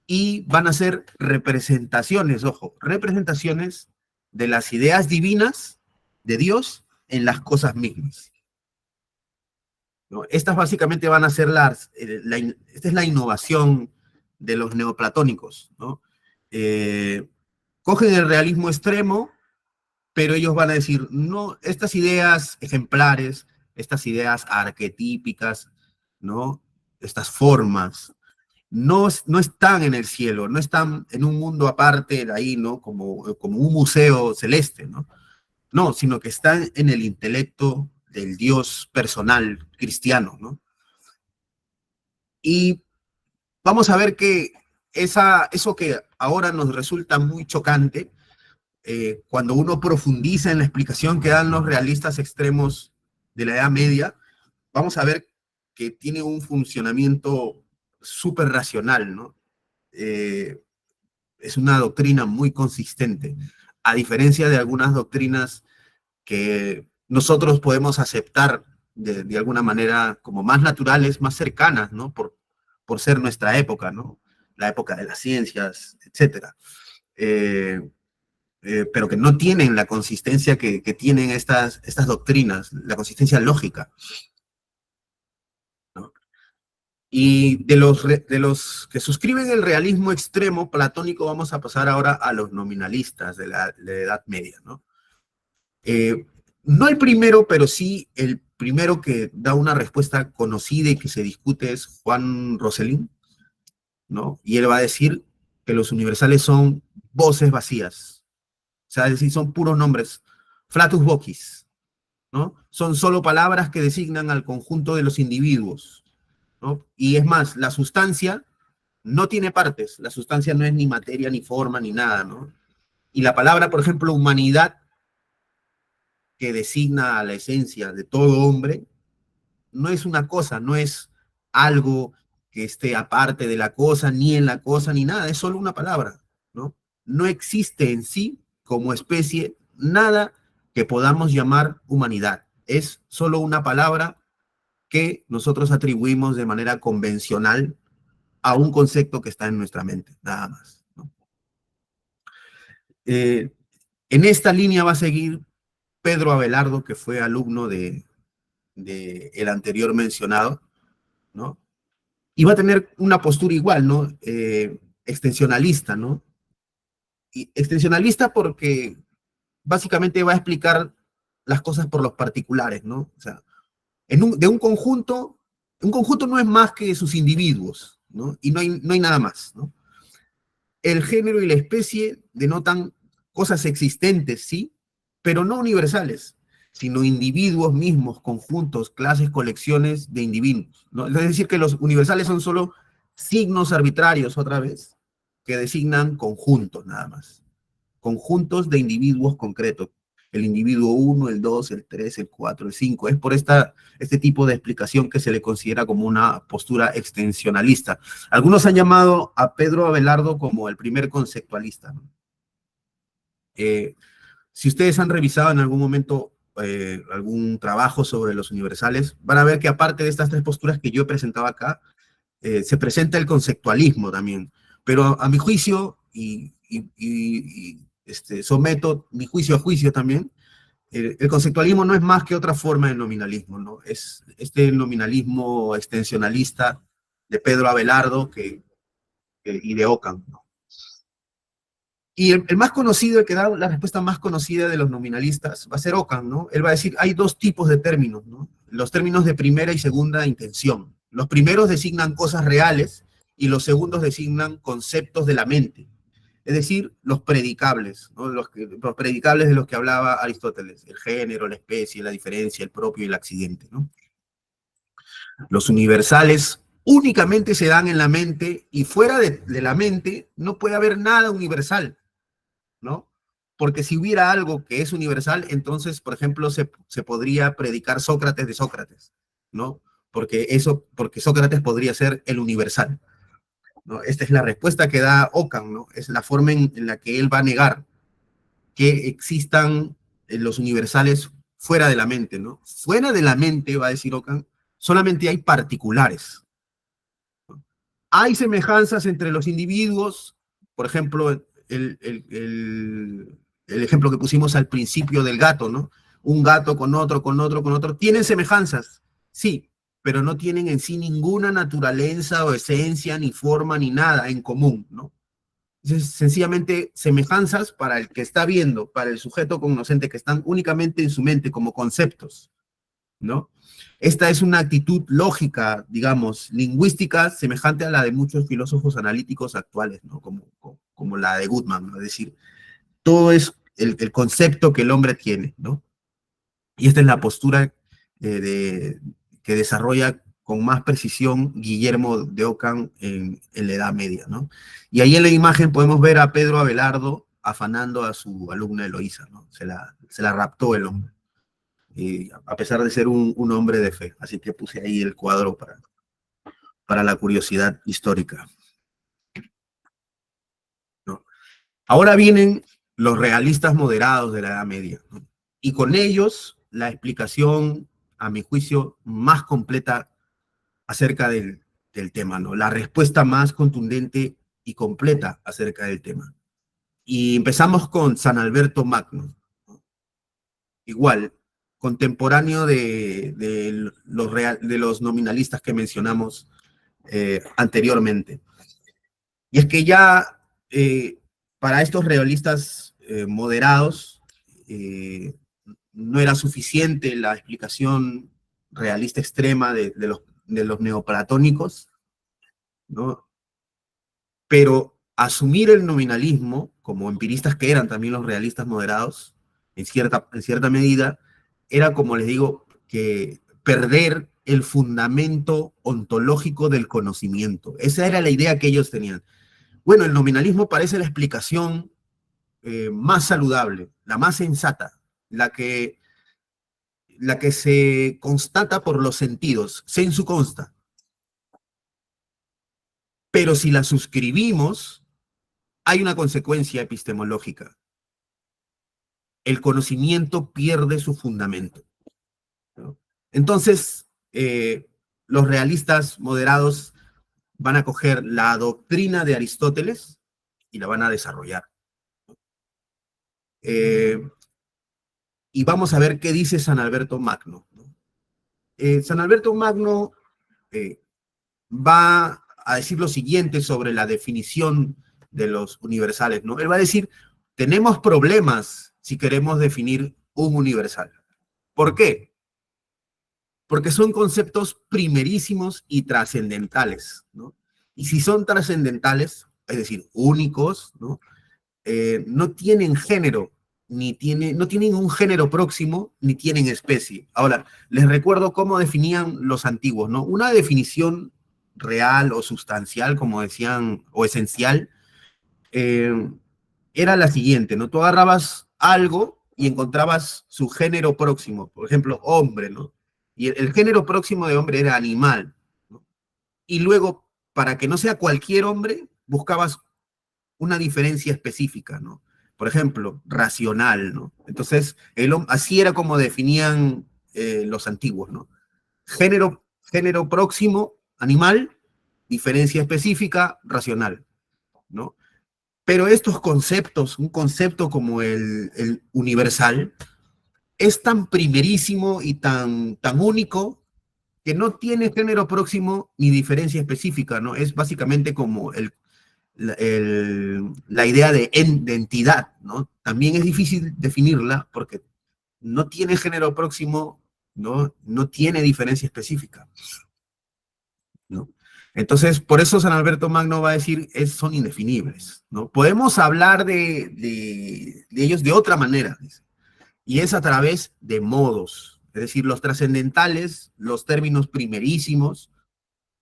Y van a ser representaciones, ojo, representaciones de las ideas divinas de Dios en las cosas mismas, ¿no? Estas básicamente van a ser esta es la innovación de los neoplatónicos, ¿no? Cogen el realismo extremo, pero ellos van a decir, no, estas ideas ejemplares, estas ideas arquetípicas, ¿no? Estas formas, no están en el cielo, no están en un mundo aparte de ahí, ¿no? Como un museo celeste, ¿no? No, sino que están en el intelecto del Dios personal cristiano, ¿no? Y vamos a ver que eso que ahora nos resulta muy chocante, cuando uno profundiza en la explicación que dan los realistas extremos de la Edad Media, vamos a ver que tiene un funcionamiento súper racional, ¿no? Es una doctrina muy consistente, a diferencia de algunas doctrinas que nosotros podemos aceptar de alguna manera como más naturales, más cercanas, ¿no? Por ser nuestra época, ¿no? La época de las ciencias, etcétera. Pero que no tienen la consistencia que tienen estas doctrinas, la consistencia lógica, ¿no? Y de los que suscriben el realismo extremo platónico, vamos a pasar ahora a los nominalistas de la Edad Media, ¿no? No el primero, pero sí el primero que da una respuesta conocida y que se discute es Juan Rosselin, ¿no? Y él va a decir que los universales son voces vacías, o sea, es decir, son puros nombres, flatus vocis, ¿no? Son solo palabras que designan al conjunto de los individuos, ¿no? Y es más, la sustancia no tiene partes, la sustancia no es ni materia, ni forma, ni nada, ¿no? Y la palabra, por ejemplo, humanidad, que designa a la esencia de todo hombre, no es una cosa, no es algo que esté aparte de la cosa, ni en la cosa, ni nada, es solo una palabra, ¿no? No existe en sí, como especie, nada que podamos llamar humanidad. Es solo una palabra que nosotros atribuimos de manera convencional a un concepto que está en nuestra mente, nada más, ¿no? En esta línea va a seguir Pedro Abelardo, que fue alumno de el anterior mencionado, ¿no? Y va a tener una postura igual, ¿no? Extensionalista, ¿no? Y extensionalista porque básicamente va a explicar las cosas por los particulares, ¿no? O sea, de un conjunto no es más que sus individuos, ¿no? Y no hay nada más, ¿no? El género y la especie denotan cosas existentes, sí, pero no universales, sino individuos mismos, conjuntos, clases, colecciones de individuos, ¿no? Es decir, que los universales son solo signos arbitrarios, otra vez, que designan conjuntos nada más. Conjuntos de individuos concretos. El individuo 1, el 2, el 3, el 4, el 5. Es por este tipo de explicación que se le considera como una postura extensionalista. Algunos han llamado a Pedro Abelardo como el primer conceptualista, ¿no? Si ustedes han revisado en algún momento algún trabajo sobre los universales, van a ver que aparte de estas tres posturas que yo he presentado acá, se presenta el conceptualismo también. Pero a mi juicio, someto mi juicio a juicio también, el conceptualismo no es más que otra forma de nominalismo, ¿no? Es este nominalismo extensionalista de Pedro Abelardo y de Ockham, ¿no? Y el más conocido, el que da la respuesta más conocida de los nominalistas, va a ser Ockham, ¿no? Él va a decir, hay dos tipos de términos, ¿no? Los términos de primera y segunda intención. Los primeros designan cosas reales y los segundos designan conceptos de la mente. Es decir, los predicables, ¿no? Los predicables de los que hablaba Aristóteles, el género, la especie, la diferencia, el propio y el accidente, ¿no? Los universales únicamente se dan en la mente y fuera de la mente no puede haber nada universal, ¿no? Porque si hubiera algo que es universal, entonces, por ejemplo, se podría predicar Sócrates de Sócrates, ¿no? Porque Sócrates podría ser el universal, ¿no? Esta es la respuesta que da Ockham, ¿no? Es la forma en la que él va a negar que existan los universales fuera de la mente, ¿no? Fuera de la mente, va a decir Ockham, solamente hay particulares. Hay semejanzas entre los individuos, por ejemplo, el ejemplo que pusimos al principio del gato, ¿no? Un gato con otro, con otro, con otro. ¿Tienen semejanzas? Sí, pero no tienen en sí ninguna naturaleza o esencia, ni forma, ni nada en común, ¿no? Es sencillamente semejanzas para el que está viendo, para el sujeto cognoscente, que están únicamente en su mente como conceptos, ¿no? Esta es una actitud lógica, digamos, lingüística, semejante a la de muchos filósofos analíticos actuales, ¿no? Como la de Goodman, ¿no? Es decir, todo es el concepto que el hombre tiene, ¿no? Y esta es la postura que desarrolla con más precisión Guillermo de Ockham en la Edad Media, ¿no? Y ahí en la imagen podemos ver a Pedro Abelardo afanando a su alumna Eloísa, ¿no? Se la raptó el hombre, a pesar de ser un hombre de fe. Así que puse ahí el cuadro para la curiosidad histórica, ¿no? Ahora vienen los realistas moderados de la Edad Media, ¿no? Y con ellos la explicación, a mi juicio, más completa acerca del tema, ¿no? La respuesta más contundente y completa acerca del tema. Y empezamos con San Alberto Magno, ¿no? Igual, contemporáneo de los nominalistas que mencionamos anteriormente. Y es que ya para estos realistas moderados no era suficiente la explicación realista extrema de los neoplatónicos, ¿no? Pero asumir el nominalismo, como empiristas que eran también los realistas moderados, en cierta medida, era, como les digo, que perder el fundamento ontológico del conocimiento. Esa era la idea que ellos tenían. Bueno, el nominalismo parece la explicación más saludable, la más sensata, la que se constata por los sentidos, sensu consta. Pero si la suscribimos, hay una consecuencia epistemológica. El conocimiento pierde su fundamento, ¿no? Entonces, los realistas moderados van a coger la doctrina de Aristóteles y la van a desarrollar. Y vamos a ver qué dice San Alberto Magno, ¿no? San Alberto Magno va a decir lo siguiente sobre la definición de los universales, ¿no? Él va a decir, tenemos problemas si queremos definir un universal. ¿Por qué? Porque son conceptos primerísimos y trascendentales, ¿no? Y si son trascendentales, es decir, únicos, ¿no? No tienen género, no tienen un género próximo, ni tienen especie. Ahora, les recuerdo cómo definían los antiguos, ¿no? Una definición real o sustancial, como decían, o esencial, era la siguiente, ¿no? Tú agarrabas algo y encontrabas su género próximo, por ejemplo, hombre, ¿no? Y el género próximo de hombre era animal, ¿no? Y luego, para que no sea cualquier hombre, buscabas una diferencia específica, ¿no? Por ejemplo, racional, ¿no? Entonces, así era como definían los antiguos, ¿no? Género próximo, animal, diferencia específica, racional, ¿no? Pero estos conceptos, un concepto como el universal, es tan primerísimo y tan único que no tiene género próximo ni diferencia específica, ¿no? Es básicamente como la idea de entidad, ¿no? También es difícil definirla porque no tiene género próximo, ¿no? No tiene diferencia específica, ¿no? Entonces, por eso San Alberto Magno va a decir, son indefinibles, ¿no? Podemos hablar de ellos de otra manera, dice, y es a través de modos, es decir, los trascendentales, los términos primerísimos,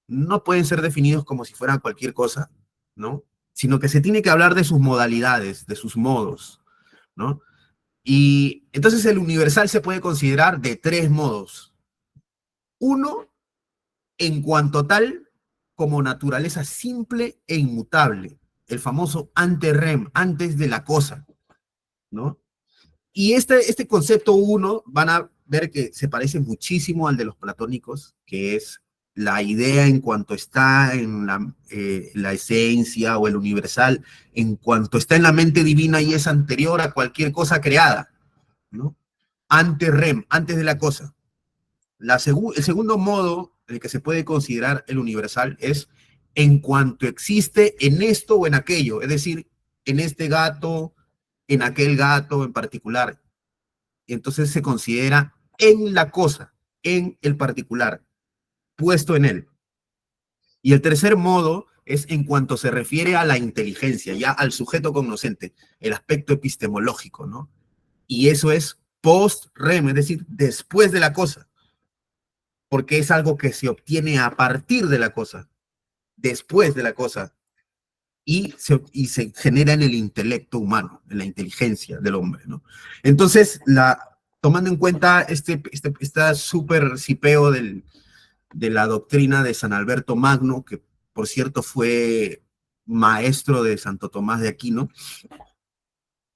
no pueden ser definidos como si fueran cualquier cosa, ¿no? Sino que se tiene que hablar de sus modalidades, de sus modos, ¿no? Y entonces el universal se puede considerar de tres modos. Uno, en cuanto tal, como naturaleza simple e inmutable, el famoso ante rem, antes de la cosa, ¿no? Y este concepto uno van a ver que se parece muchísimo al de los platónicos, que es la idea en cuanto está en la esencia o el universal, en cuanto está en la mente divina y es anterior a cualquier cosa creada, ¿no? Ante rem, antes de la cosa. El segundo modo en el que se puede considerar el universal es en cuanto existe en esto o en aquello, es decir, en este gato, en aquel gato en particular. Entonces se considera en la cosa, en el particular, puesto en él. Y el tercer modo es en cuanto se refiere a la inteligencia, ya al sujeto cognoscente, el aspecto epistemológico, ¿no? Y eso es post-rem, es decir, después de la cosa, porque es algo que se obtiene a partir de la cosa, después de la cosa, y se genera en el intelecto humano, en la inteligencia del hombre, ¿no? Entonces, tomando en cuenta este súper cipeo de la doctrina de San Alberto Magno, que por cierto fue maestro de Santo Tomás de Aquino,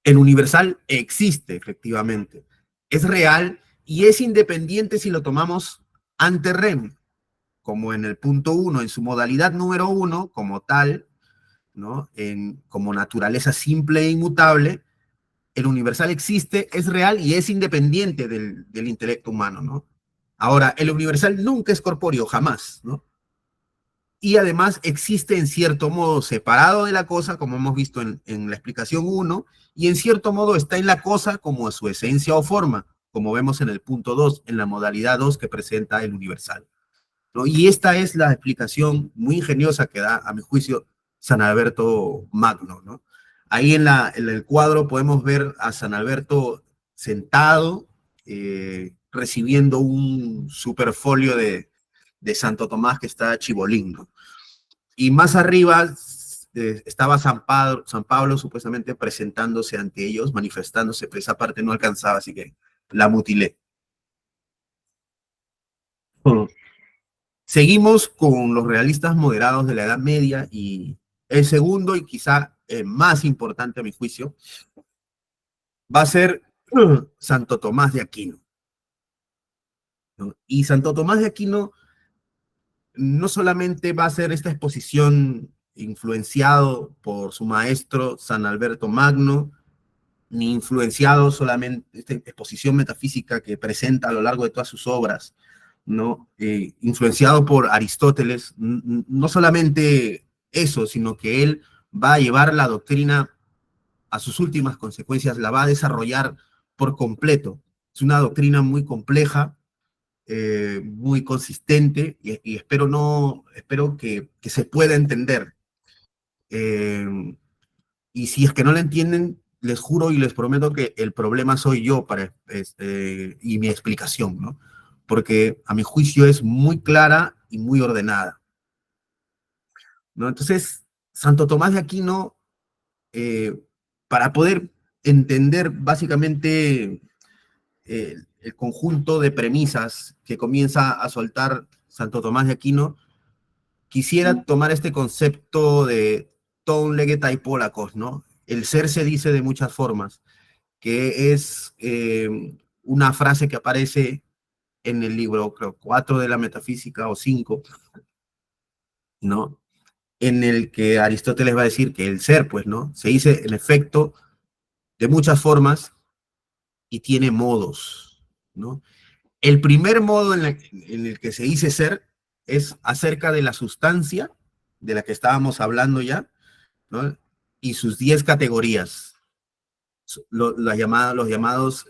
el universal existe efectivamente, es real y es independiente si lo tomamos ante rem, como en el punto 1, en su modalidad número 1, como tal, ¿no? Como naturaleza simple e inmutable, el universal existe, es real y es independiente del intelecto humano, ¿no? Ahora, el universal nunca es corpóreo, jamás, ¿no? Y además existe en cierto modo separado de la cosa, como hemos visto en la explicación 1, y en cierto modo está en la cosa como a su esencia o forma, como vemos en el punto 2, en la modalidad 2 que presenta el universal, ¿no? Y esta es la explicación muy ingeniosa que da, a mi juicio, San Alberto Magno, ¿no? Ahí en el cuadro podemos ver a San Alberto sentado, recibiendo un superfolio de Santo Tomás que está chibolín, ¿no? Y más arriba estaba San Pablo supuestamente presentándose ante ellos, manifestándose, pero esa parte no alcanzaba, así que la mutilé. Seguimos con los realistas moderados de la Edad Media y el segundo y quizá el más importante a mi juicio va a ser Santo Tomás de Aquino, ¿no? Y Santo Tomás de Aquino no solamente va a ser esta exposición influenciado por su maestro San Alberto Magno, ni influenciado solamente esta exposición metafísica que presenta a lo largo de todas sus obras, ¿no? Influenciado por Aristóteles, no solamente eso, sino que él va a llevar la doctrina a sus últimas consecuencias, la va a desarrollar por completo. Es una doctrina muy compleja, muy consistente, y espero que se pueda entender. Y si es que no la entienden, les juro y les prometo que el problema soy yo y mi explicación, ¿no? Porque a mi juicio es muy clara y muy ordenada, ¿no? Entonces, Santo Tomás de Aquino, eh, para poder entender básicamente el conjunto de premisas que comienza a soltar Santo Tomás de Aquino, quisiera tomar este concepto de ton legeta y polacos, ¿no? El ser se dice de muchas formas, que es una frase que aparece en el libro, creo, 4 de la metafísica o 5, ¿no? En el que Aristóteles va a decir que el ser, pues, ¿no? Se dice, en efecto, de muchas formas y tiene modos. ¿no? El primer modo en el que se dice ser es acerca de la sustancia de la que estábamos hablando ya, ¿no? Y sus 10 categorías, los llamados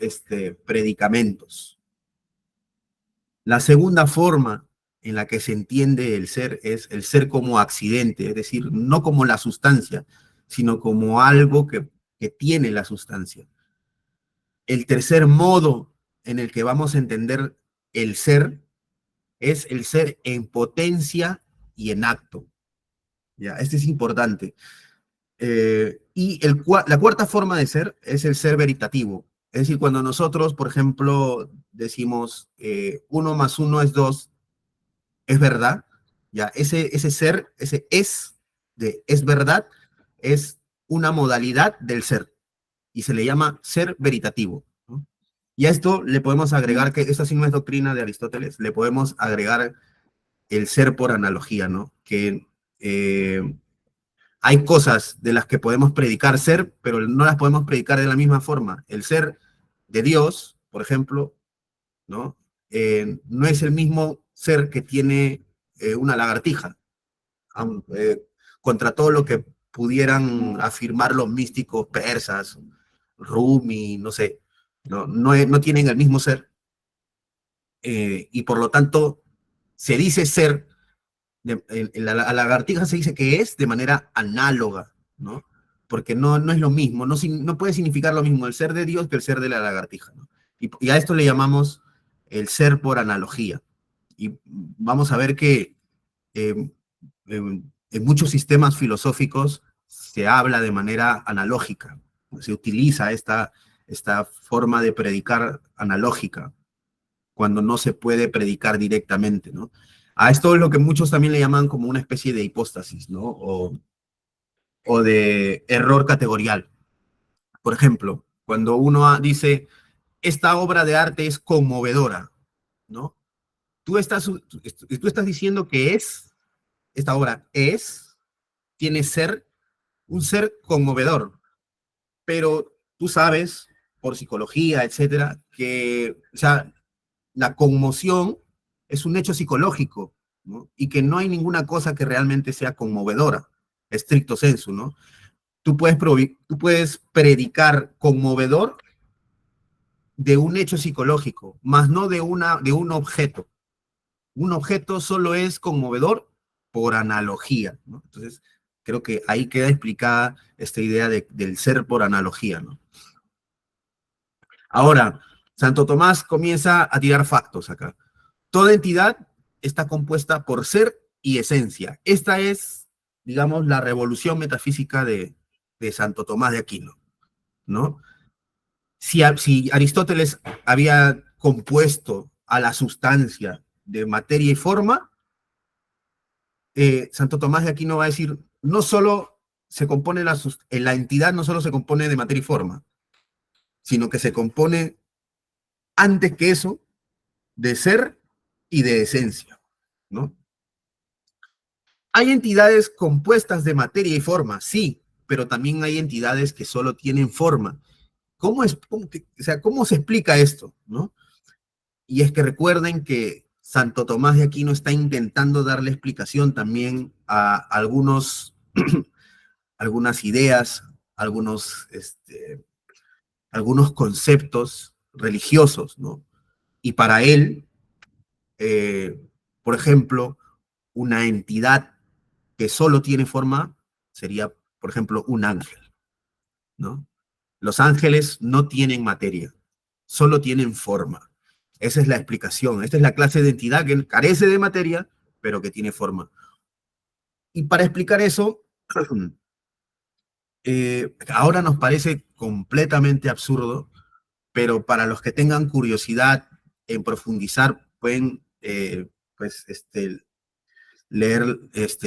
predicamentos. La segunda forma en la que se entiende el ser es el ser como accidente, es decir, no como la sustancia, sino como algo que tiene la sustancia. El tercer modo en el que vamos a entender el ser es el ser en potencia y en acto. ¿Ya? Este es importante. La cuarta forma de ser es el ser veritativo. Es decir, cuando nosotros, por ejemplo, decimos 1 más 1 es 2, es verdad, ya, ese ser, ese es verdad, es una modalidad del ser y se le llama ser veritativo, ¿no? Y a esto le podemos agregar, que esta sí no es doctrina de Aristóteles, le podemos agregar el ser por analogía, ¿no? Que hay cosas de las que podemos predicar ser, pero no las podemos predicar de la misma forma. El ser de Dios, por ejemplo, ¿no? No es el mismo ser que tiene una lagartija, contra todo lo que pudieran afirmar los místicos persas, Rumi, no sé, no tienen el mismo ser, y por lo tanto se dice ser, la lagartija se dice que es de manera análoga, ¿no? Porque no es lo mismo, no puede significar lo mismo el ser de Dios que el ser de la lagartija, ¿no? Y a esto le llamamos el ser por analogía. Y vamos a ver que eh, en muchos sistemas filosóficos se habla de manera analógica, se utiliza esta forma de predicar analógica cuando no se puede predicar directamente, ¿no? A esto es lo que muchos también le llaman como una especie de hipóstasis, ¿no? O de error categorial. Por ejemplo, cuando uno dice, esta obra de arte es conmovedora, ¿no? Tú estás diciendo que esta obra tiene un ser conmovedor, pero tú sabes, por psicología, etcétera, que, o sea, la conmoción es un hecho psicológico, ¿no? Y que no hay ninguna cosa que realmente sea conmovedora, estricto sensu, ¿no? Tú puedes predicar conmovedor de un hecho psicológico, más no de un objeto. Un objeto solo es conmovedor por analogía, ¿no? Entonces, creo que ahí queda explicada esta idea del ser por analogía, ¿no? Ahora, Santo Tomás comienza a tirar factos acá. Toda entidad está compuesta por ser y esencia. Esta es, digamos, la revolución metafísica de Santo Tomás de Aquino, ¿no? Si Aristóteles había compuesto a la sustancia de materia y forma, Santo Tomás de Aquino va a decir, no solo se compone la entidad no solo se compone de materia y forma, sino que se compone, antes que eso, de ser y de esencia, ¿no? Hay entidades compuestas de materia y forma, sí, pero también hay entidades que solo tienen forma. ¿Cómo se explica esto, no? Y es que recuerden que Santo Tomás de Aquino está intentando darle explicación también a algunas ideas, algunos conceptos religiosos, ¿no? Y para él, eh, por ejemplo, una entidad que solo tiene forma sería, por ejemplo, un ángel, ¿no? Los ángeles no tienen materia, solo tienen forma. Esa es la explicación. Esta es la clase de entidad que carece de materia, pero que tiene forma. Y para explicar eso, ahora nos parece completamente absurdo, pero para los que tengan curiosidad en profundizar, pueden pues, leer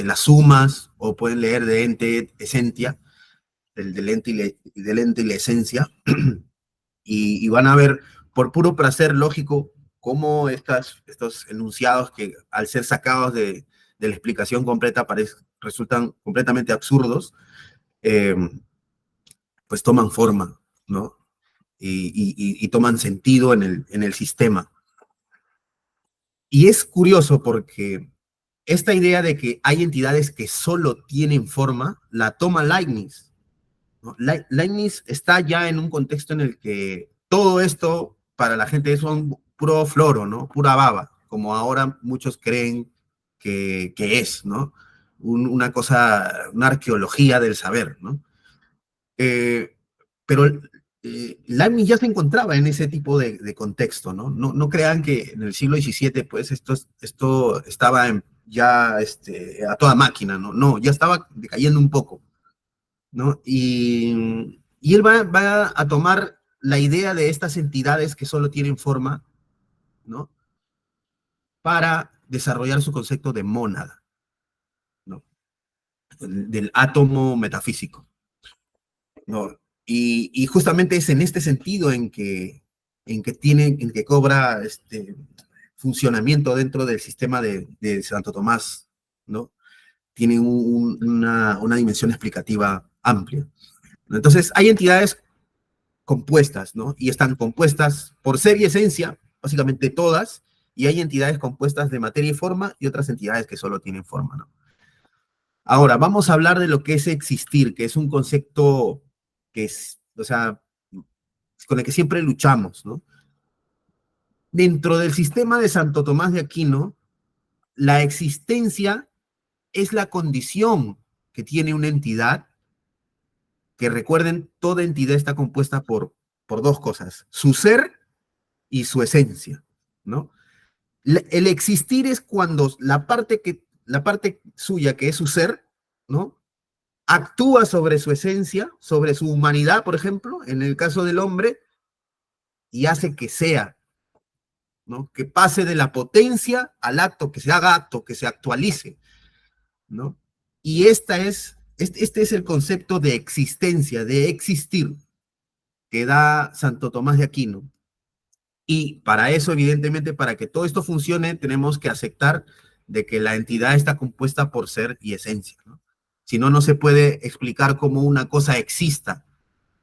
las sumas o pueden leer de ente esentia, del ente y la esencia, y van a ver por puro placer lógico cómo estos enunciados que al ser sacados de la explicación completa resultan completamente absurdos, pues toman forma, ¿no? y toman sentido en el sistema. Y es curioso porque esta idea de que hay entidades que solo tienen forma, la toma Leibniz, ¿no? Leibniz está ya en un contexto en el que todo esto para la gente es un puro floro, ¿no? Pura baba, como ahora muchos creen que es, ¿no? Una cosa, una arqueología del saber, ¿no? Eh, pero Leibniz ya se encontraba en ese tipo de contexto, ¿no? No crean que en el siglo XVII, pues, esto estaba ya a toda máquina, ¿no? No, ya estaba decayendo un poco, ¿no? Y él va a tomar la idea de estas entidades que solo tienen forma, ¿no? Para desarrollar su concepto de mónada, ¿no? Del átomo metafísico, ¿no? Y justamente es en este sentido en que cobra funcionamiento dentro del sistema de Santo Tomás, ¿no? Tiene una dimensión explicativa amplia. Entonces, hay entidades compuestas, ¿no? Y están compuestas por ser y esencia, básicamente todas, y hay entidades compuestas de materia y forma y otras entidades que solo tienen forma, ¿no? Ahora, vamos a hablar de lo que es existir, que es un concepto que es, o sea, con el que siempre luchamos, ¿no? Dentro del sistema de Santo Tomás de Aquino, la existencia es la condición que tiene una entidad, que recuerden, toda entidad está compuesta por dos cosas, su ser y su esencia, ¿no? El existir es cuando la parte suya, que es su ser, ¿no? Actúa sobre su esencia, sobre su humanidad, por ejemplo, en el caso del hombre, y hace que sea, ¿no? Que pase de la potencia al acto, que se haga acto, que se actualice, ¿no? Y este es el concepto de existencia, de existir, que da Santo Tomás de Aquino. Y para eso, evidentemente, para que todo esto funcione, tenemos que aceptar de que la entidad está compuesta por ser y esencia, ¿no? Si no, no se puede explicar cómo una cosa exista,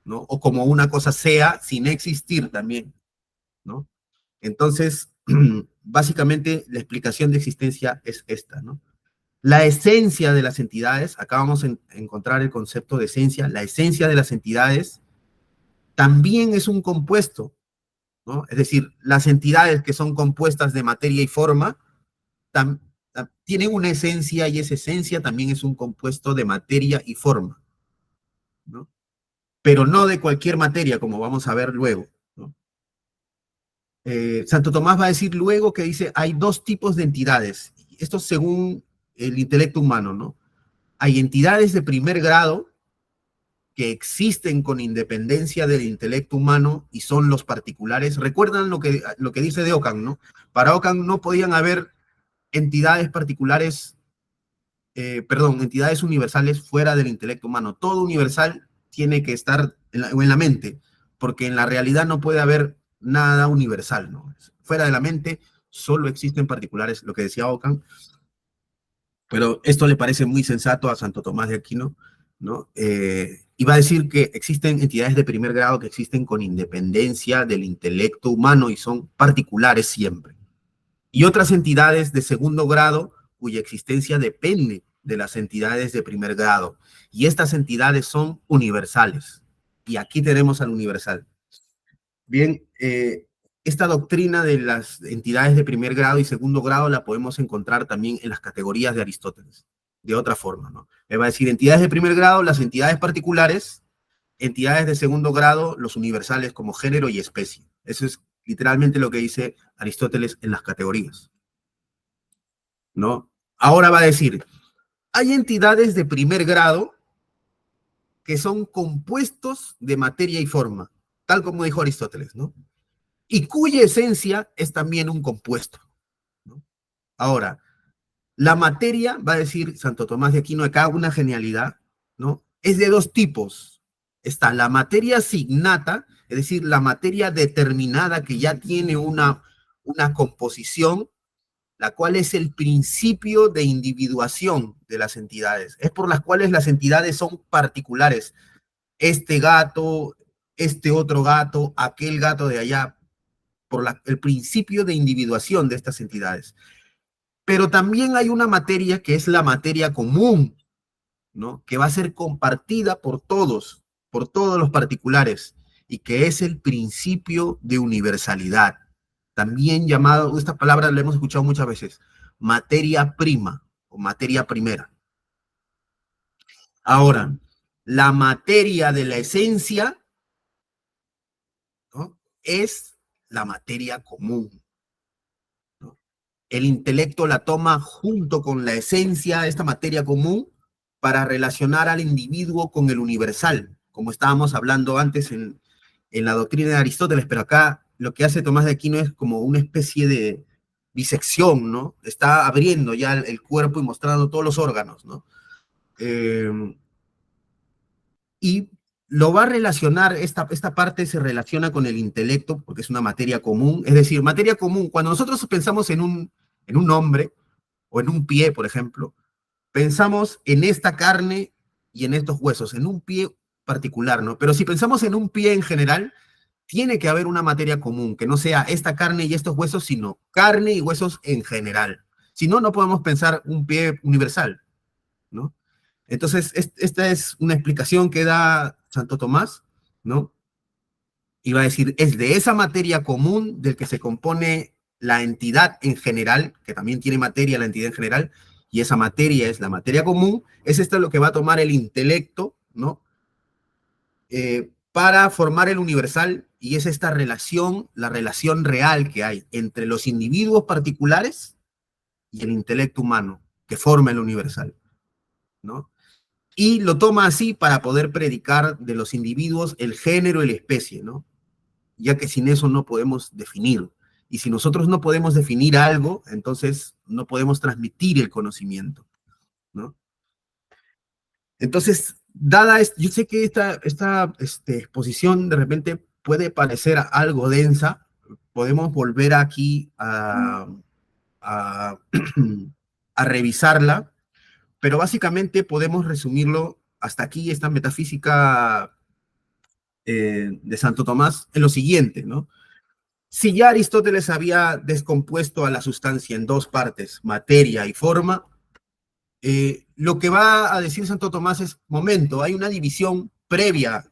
¿no? O como una cosa sea sin existir también, ¿no? Entonces, básicamente, la explicación de existencia es esta, ¿no? La esencia de las entidades, acá vamos a encontrar el concepto de esencia, la esencia de las entidades también es un compuesto, ¿no? Es decir, las entidades que son compuestas de materia y forma tienen una esencia y esa esencia también es un compuesto de materia y forma, ¿no? Pero no de cualquier materia, como vamos a ver luego, ¿no? Santo Tomás va a decir luego que dice, hay dos tipos de entidades, esto según el intelecto humano, ¿no? Hay entidades de primer grado que existen con independencia del intelecto humano y son los particulares. Recuerdan lo que dice de Ockham, ¿no? Para Ockham no podían haber entidades particulares, entidades universales fuera del intelecto humano. Todo universal tiene que estar en la mente, porque en la realidad no puede haber nada universal, ¿no? Fuera de la mente solo existen particulares, lo que decía Ockham, pero esto le parece muy sensato a Santo Tomás de Aquino, ¿no? Y va a decir que existen entidades de primer grado que existen con independencia del intelecto humano y son particulares siempre. Y otras entidades de segundo grado cuya existencia depende de las entidades de primer grado. Y estas entidades son universales. Y aquí tenemos al universal. Bien, esta doctrina de las entidades de primer grado y segundo grado la podemos encontrar también en las categorías de Aristóteles, de otra forma, ¿no? Me va a decir entidades de primer grado, las entidades particulares, entidades de segundo grado, los universales como género y especie. Eso es literalmente lo que dice Aristóteles en las categorías, ¿no? Ahora va a decir, hay entidades de primer grado que son compuestos de materia y forma, tal como dijo Aristóteles, ¿no? Y cuya esencia es también un compuesto, ¿no? Ahora, la materia, va a decir Santo Tomás de Aquino, acá una genialidad, ¿no? Es de dos tipos. Está la materia signata, es decir, la materia determinada que ya tiene una composición, la cual es el principio de individuación de las entidades. Es por las cuales las entidades son particulares. Este gato, este otro gato, aquel gato de allá, por el principio de individuación de estas entidades. Pero también hay una materia que es la materia común, ¿no? Que va a ser compartida por todos los particulares, y que es el principio de universalidad, también llamado, esta palabra la hemos escuchado muchas veces, materia prima o materia primera. Ahora, la materia de la esencia, ¿no?, es la materia común, ¿no? El intelecto la toma junto con la esencia, esta materia común, para relacionar al individuo con el universal, como estábamos hablando antes en la doctrina de Aristóteles, pero acá lo que hace Tomás de Aquino es como una especie de disección, ¿no? Está abriendo ya el cuerpo y mostrando todos los órganos, ¿no? Y lo va a relacionar, esta parte se relaciona con el intelecto, porque es una materia común. Es decir, materia común, cuando nosotros pensamos en un hombre o en un pie, por ejemplo, pensamos en esta carne y en estos huesos, en un pie particular, ¿no? Pero si pensamos en un pie en general, tiene que haber una materia común, que no sea esta carne y estos huesos, sino carne y huesos en general. Si no, no podemos pensar un pie universal, ¿no? Entonces, esta es una explicación que da Santo Tomás, ¿no? Y va a decir, es de esa materia común del que se compone la entidad en general, que también tiene materia la entidad en general, y esa materia es la materia común, es esto lo que va a tomar el intelecto, ¿no? Para formar el universal, y es esta relación, la relación real que hay entre los individuos particulares y el intelecto humano, que forma el universal, ¿no? Y lo toma así para poder predicar de los individuos el género y la especie, ¿no? Ya que sin eso no podemos definir. Y si nosotros no podemos definir algo, entonces no podemos transmitir el conocimiento, ¿no? Entonces, yo sé que esta exposición de repente puede parecer algo densa, podemos volver aquí a, a revisarla, pero básicamente podemos resumirlo hasta aquí, esta metafísica de Santo Tomás, en lo siguiente, ¿no? Si ya Aristóteles había descompuesto a la sustancia en dos partes, materia y forma, lo que va a decir Santo Tomás es, momento, hay una división previa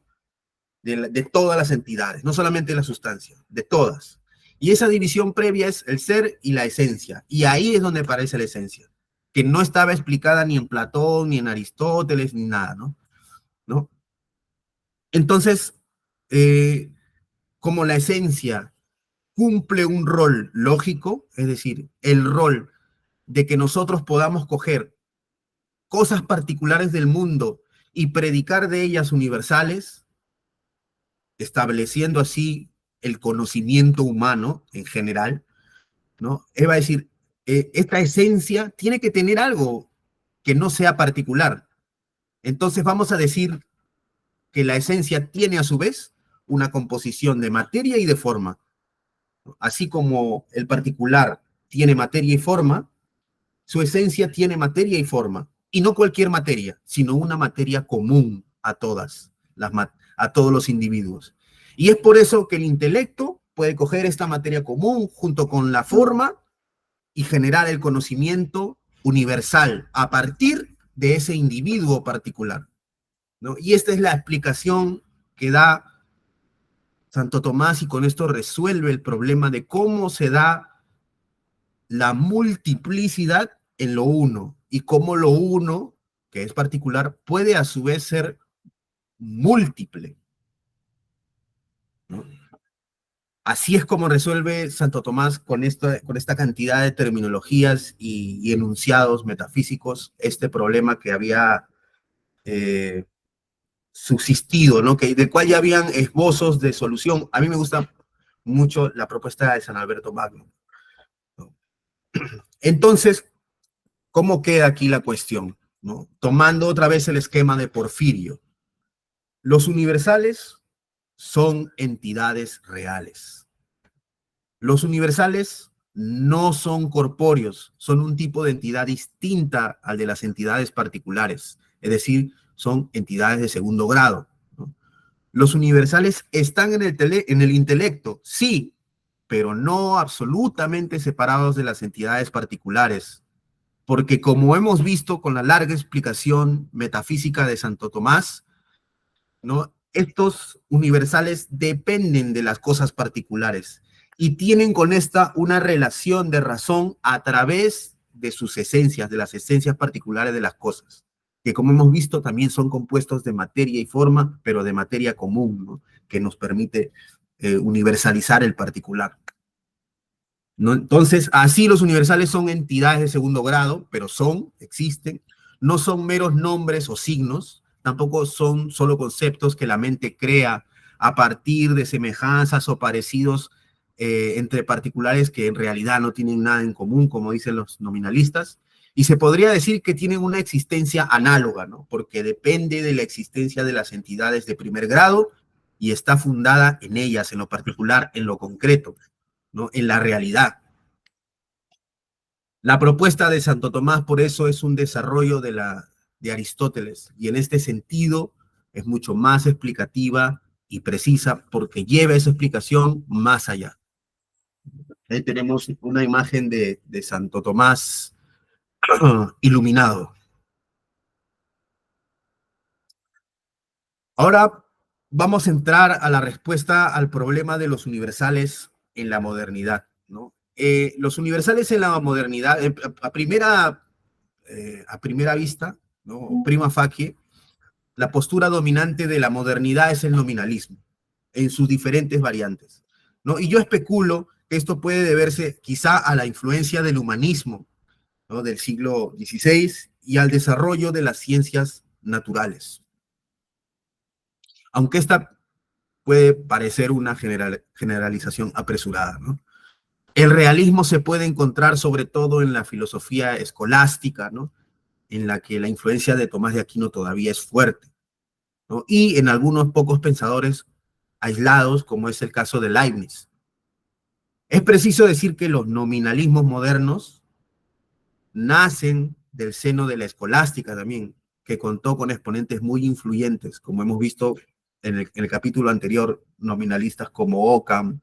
de todas las entidades, no solamente de la sustancia, de todas. Y esa división previa es el ser y la esencia. Y ahí es donde aparece la esencia, que no estaba explicada ni en Platón, ni en Aristóteles, ni nada, ¿no? ¿No? Entonces, como la esencia cumple un rol lógico, es decir, el rol de que nosotros podamos coger cosas particulares del mundo y predicar de ellas universales, estableciendo así el conocimiento humano en general, ¿no? Él va a decir, esta esencia tiene que tener algo que no sea particular. Entonces vamos a decir que la esencia tiene a su vez una composición de materia y de forma. Así como el particular tiene materia y forma, su esencia tiene materia y forma. Y no cualquier materia, sino una materia común a a todos los individuos. Y es por eso que el intelecto puede coger esta materia común junto con la forma y generar el conocimiento universal a partir de ese individuo particular, ¿no? Y esta es la explicación que da Santo Tomás, y con esto resuelve el problema de cómo se da la multiplicidad en lo uno, y cómo lo uno, que es particular, puede a su vez ser múltiple, ¿no? Así es como resuelve Santo Tomás con esta cantidad de terminologías y enunciados metafísicos este problema que había subsistido, ¿no? Del cual ya habían esbozos de solución. A mí me gusta mucho la propuesta de San Alberto Magno, ¿no? Entonces, ¿cómo queda aquí la cuestión, ¿no? Tomando otra vez el esquema de Porfirio. Los universales son entidades reales. Los universales no son corpóreos, son un tipo de entidad distinta al de las entidades particulares, es decir, son entidades de segundo grado, ¿no? Los universales están en el intelecto, sí, pero no absolutamente separados de las entidades particulares, porque como hemos visto con la larga explicación metafísica de Santo Tomás, ¿no? Estos universales dependen de las cosas particulares y tienen con esta una relación de razón a través de sus esencias, de las esencias particulares de las cosas, que como hemos visto también son compuestos de materia y forma, pero de materia común, ¿no? Que nos permite universalizar el particular, ¿no? Entonces, así los universales son entidades de segundo grado, pero existen, no son meros nombres o signos, tampoco son solo conceptos que la mente crea a partir de semejanzas o parecidos entre particulares que en realidad no tienen nada en común, como dicen los nominalistas, y se podría decir que tienen una existencia análoga, ¿no? Porque depende de la existencia de las entidades de primer grado y está fundada en ellas, en lo particular, en lo concreto, ¿no? En la realidad. La propuesta de Santo Tomás, por eso, es un desarrollo de Aristóteles, y en este sentido es mucho más explicativa y precisa porque lleva esa explicación más allá. Ahí tenemos una imagen de Santo Tomás iluminado. Ahora vamos a entrar a la respuesta al problema de los universales en la modernidad, ¿no? Los universales en la modernidad, a primera vista, ¿no? Prima facie, la postura dominante de la modernidad es el nominalismo, en sus diferentes variantes, ¿no? Y yo especulo que esto puede deberse quizá a la influencia del humanismo, ¿no? Del siglo XVI y al desarrollo de las ciencias naturales. Aunque esta puede parecer una generalización apresurada, ¿no? El realismo se puede encontrar sobre todo en la filosofía escolástica, ¿no? En la que la influencia de Tomás de Aquino todavía es fuerte, ¿no? Y en algunos pocos pensadores aislados, como es el caso de Leibniz. Es preciso decir que los nominalismos modernos nacen del seno de la escolástica también, que contó con exponentes muy influyentes, como hemos visto en el capítulo anterior, nominalistas como Occam,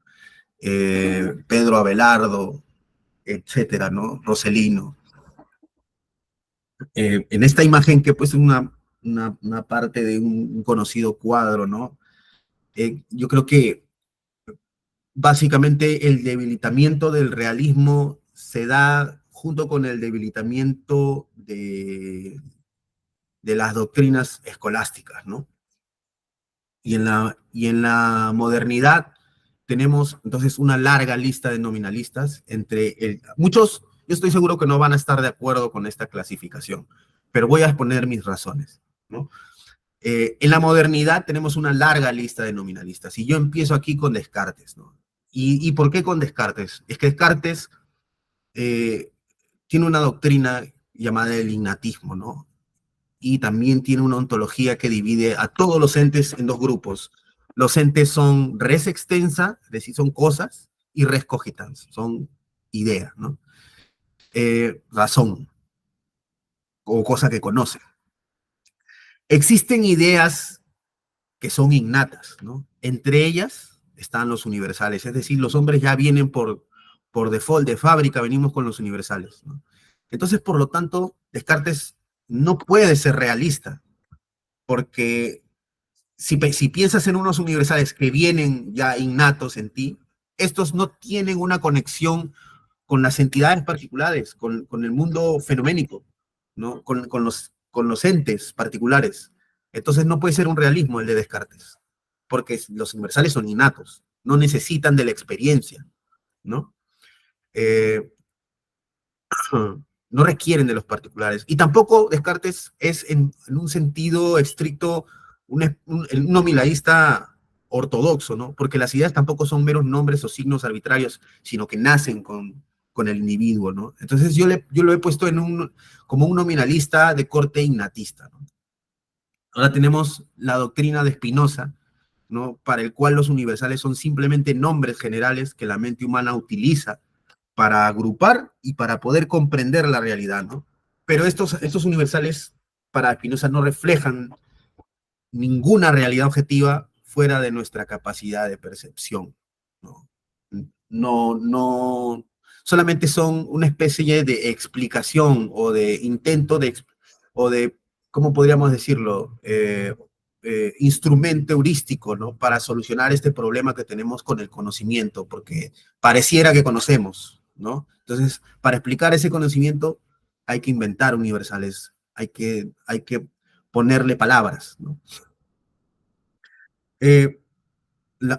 Pedro Abelardo, etcétera, ¿no? Roselino. En esta imagen, que pues es una parte de un conocido cuadro, ¿no? Yo creo que básicamente el debilitamiento del realismo se da junto con el debilitamiento de las doctrinas escolásticas, ¿no? Y en la modernidad tenemos entonces una larga lista de nominalistas muchos, yo estoy seguro que no van a estar de acuerdo con esta clasificación, pero voy a exponer mis razones, ¿no? En la modernidad tenemos una larga lista de nominalistas, y yo empiezo aquí con Descartes, ¿no? ¿Y por qué con Descartes? Es que Descartes tiene una doctrina llamada el innatismo, ¿no? Y también tiene una ontología que divide a todos los entes en dos grupos. Los entes son res extensa, es decir, son cosas, y res cogitans, son ideas, ¿no? Razón, o cosa que conoce. Existen ideas que son innatas, ¿no? Entre ellas están los universales, es decir, los hombres ya vienen por default, de fábrica, venimos con los universales, ¿no? Entonces, por lo tanto, Descartes no puede ser realista, porque si piensas en unos universales que vienen ya innatos en ti, estos no tienen una conexión con las entidades particulares, con el mundo fenoménico, ¿no? Con los entes particulares. Entonces no puede ser un realismo el de Descartes, porque los universales son innatos, no necesitan de la experiencia, ¿no? No requieren de los particulares. Y tampoco Descartes es en un sentido estricto un nominalista ortodoxo, ¿no? Porque las ideas tampoco son meros nombres o signos arbitrarios, sino que nacen con el individuo, ¿no? Entonces yo lo he puesto como un nominalista de corte innatista, ¿no? Ahora tenemos la doctrina de Spinoza, ¿no? Para el cual los universales son simplemente nombres generales que la mente humana utiliza para agrupar y para poder comprender la realidad, ¿no? Pero estos universales para Spinoza no reflejan ninguna realidad objetiva fuera de nuestra capacidad de percepción, ¿no? No, solamente son una especie de explicación o de intento o de, ¿cómo podríamos decirlo? Instrumento heurístico, ¿no? Para solucionar este problema que tenemos con el conocimiento, porque pareciera que conocemos, ¿no? Entonces, para explicar ese conocimiento hay que inventar universales, hay que ponerle palabras, ¿no?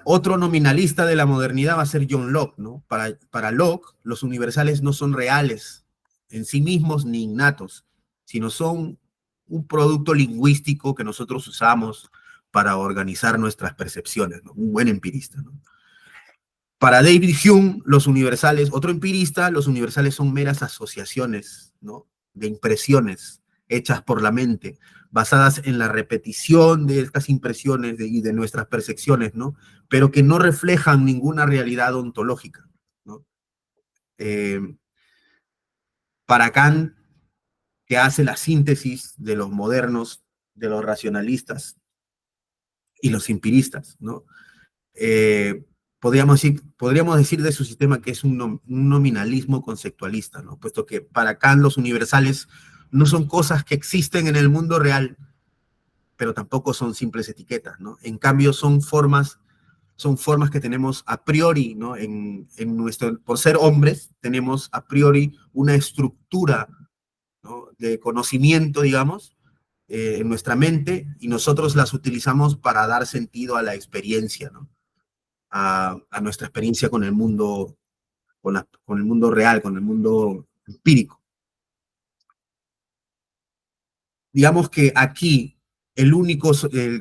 Otro nominalista de la modernidad va a ser John Locke, ¿no? Para Locke, los universales no son reales en sí mismos ni innatos, sino son un producto lingüístico que nosotros usamos para organizar nuestras percepciones, ¿no? Un buen empirista, ¿no? Para David Hume, los universales, otro empirista, los universales son meras asociaciones, ¿no? De impresiones hechas por la mente, basadas en la repetición de estas impresiones y de nuestras percepciones, ¿no? Pero que no reflejan ninguna realidad ontológica, ¿no? Para Kant, que hace la síntesis de los modernos, de los racionalistas y los empiristas, ¿no? Podríamos decir de su sistema que es un nominalismo conceptualista, ¿no? Puesto que para Kant los universales no son cosas que existen en el mundo real, pero tampoco son simples etiquetas, ¿no? En cambio son formas que tenemos a priori, ¿no? Por ser hombres, tenemos a priori una estructura, ¿no? De conocimiento, digamos, en nuestra mente, y nosotros las utilizamos para dar sentido a la experiencia, ¿no? A nuestra experiencia con el mundo, con el mundo real, con el mundo empírico. Digamos que aquí el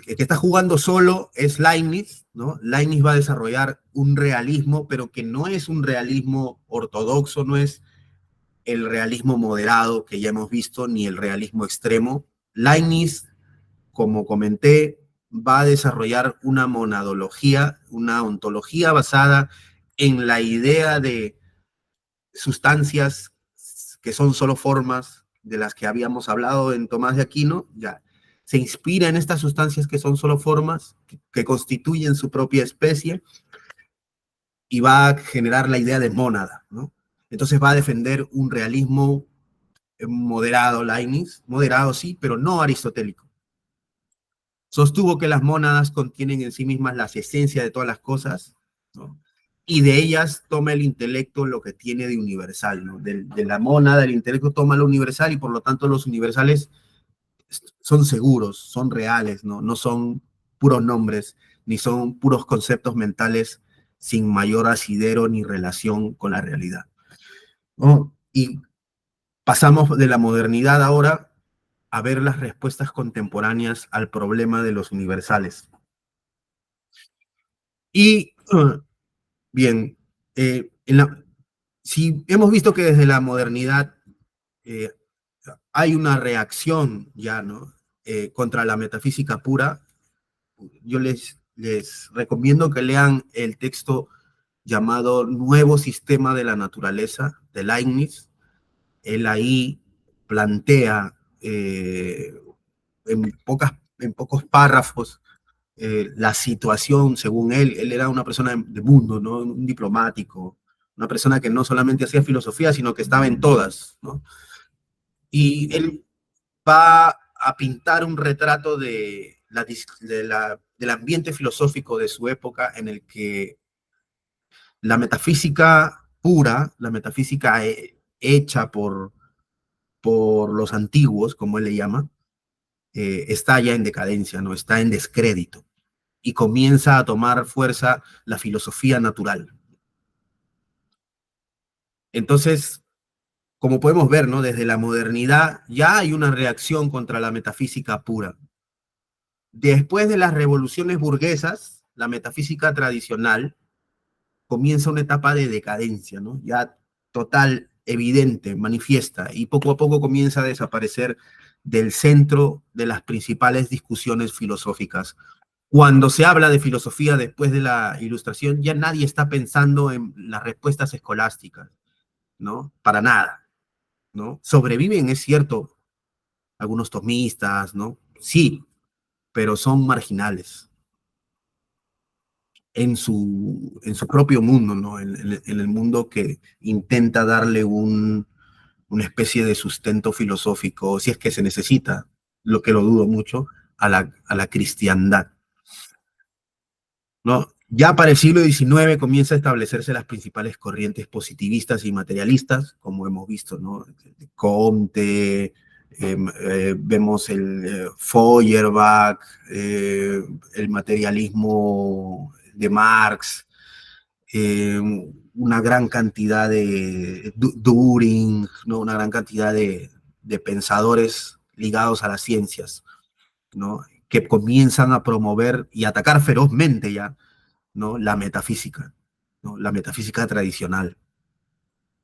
que está jugando solo es Leibniz, ¿no? Leibniz va a desarrollar un realismo, pero que no es un realismo ortodoxo, no es el realismo moderado que ya hemos visto, ni el realismo extremo. Leibniz, como comenté, va a desarrollar una monadología, una ontología basada en la idea de sustancias que son solo formas de las que habíamos hablado en Tomás de Aquino, ya se inspira en estas sustancias que son solo formas, que constituyen su propia especie, y va a generar la idea de mónada, ¿no? Entonces va a defender un realismo moderado, Leibniz, moderado sí, pero no aristotélico. Sostuvo que las mónadas contienen en sí mismas las esencias de todas las cosas, ¿no? Y de ellas toma el intelecto lo que tiene de universal, ¿no? De la mónada, el intelecto toma lo universal, y por lo tanto los universales son seguros, son reales, ¿no? No son puros nombres, ni son puros conceptos mentales sin mayor asidero ni relación con la realidad, ¿no? Y pasamos de la modernidad ahora a ver las respuestas contemporáneas al problema de los universales. Y bien, si hemos visto que desde la modernidad eh, hay una reacción ya, ¿no? Contra la metafísica pura, yo les recomiendo que lean el texto llamado Nuevo Sistema de la Naturaleza de Leibniz. Él ahí plantea en pocos párrafos la situación, según él era una persona de mundo, ¿no? Un diplomático, una persona que no solamente hacía filosofía, sino que estaba en todas, ¿no? Y él va a pintar un retrato del ambiente filosófico de su época, en el que la metafísica pura, la metafísica hecha por los antiguos, como él le llama, está ya en decadencia, ¿no? Está en descrédito, y comienza a tomar fuerza la filosofía natural. Entonces, como podemos ver, ¿no? Desde la modernidad ya hay una reacción contra la metafísica pura. Después de las revoluciones burguesas, la metafísica tradicional comienza una etapa de decadencia, ¿no? Ya total, evidente, manifiesta, y poco a poco comienza a desaparecer del centro de las principales discusiones filosóficas. Cuando se habla de filosofía después de la Ilustración, ya nadie está pensando en las respuestas escolásticas, ¿no? Para nada, ¿no? Sobreviven, es cierto, algunos tomistas, ¿no? Sí, pero son marginales. en su propio mundo, ¿no? En el mundo que intenta darle una especie de sustento filosófico, si es que se necesita, lo que lo dudo mucho, a la cristiandad, ¿no? Ya para el siglo XIX comienza a establecerse las principales corrientes positivistas y materialistas, como hemos visto, ¿no? Comte, vemos el Feuerbach, el materialismo de Marx, una gran cantidad de Düring, ¿no? Una gran cantidad de pensadores ligados a las ciencias, ¿no? Que comienzan a promover y atacar ferozmente ya, ¿no? La metafísica, ¿no? La metafísica tradicional,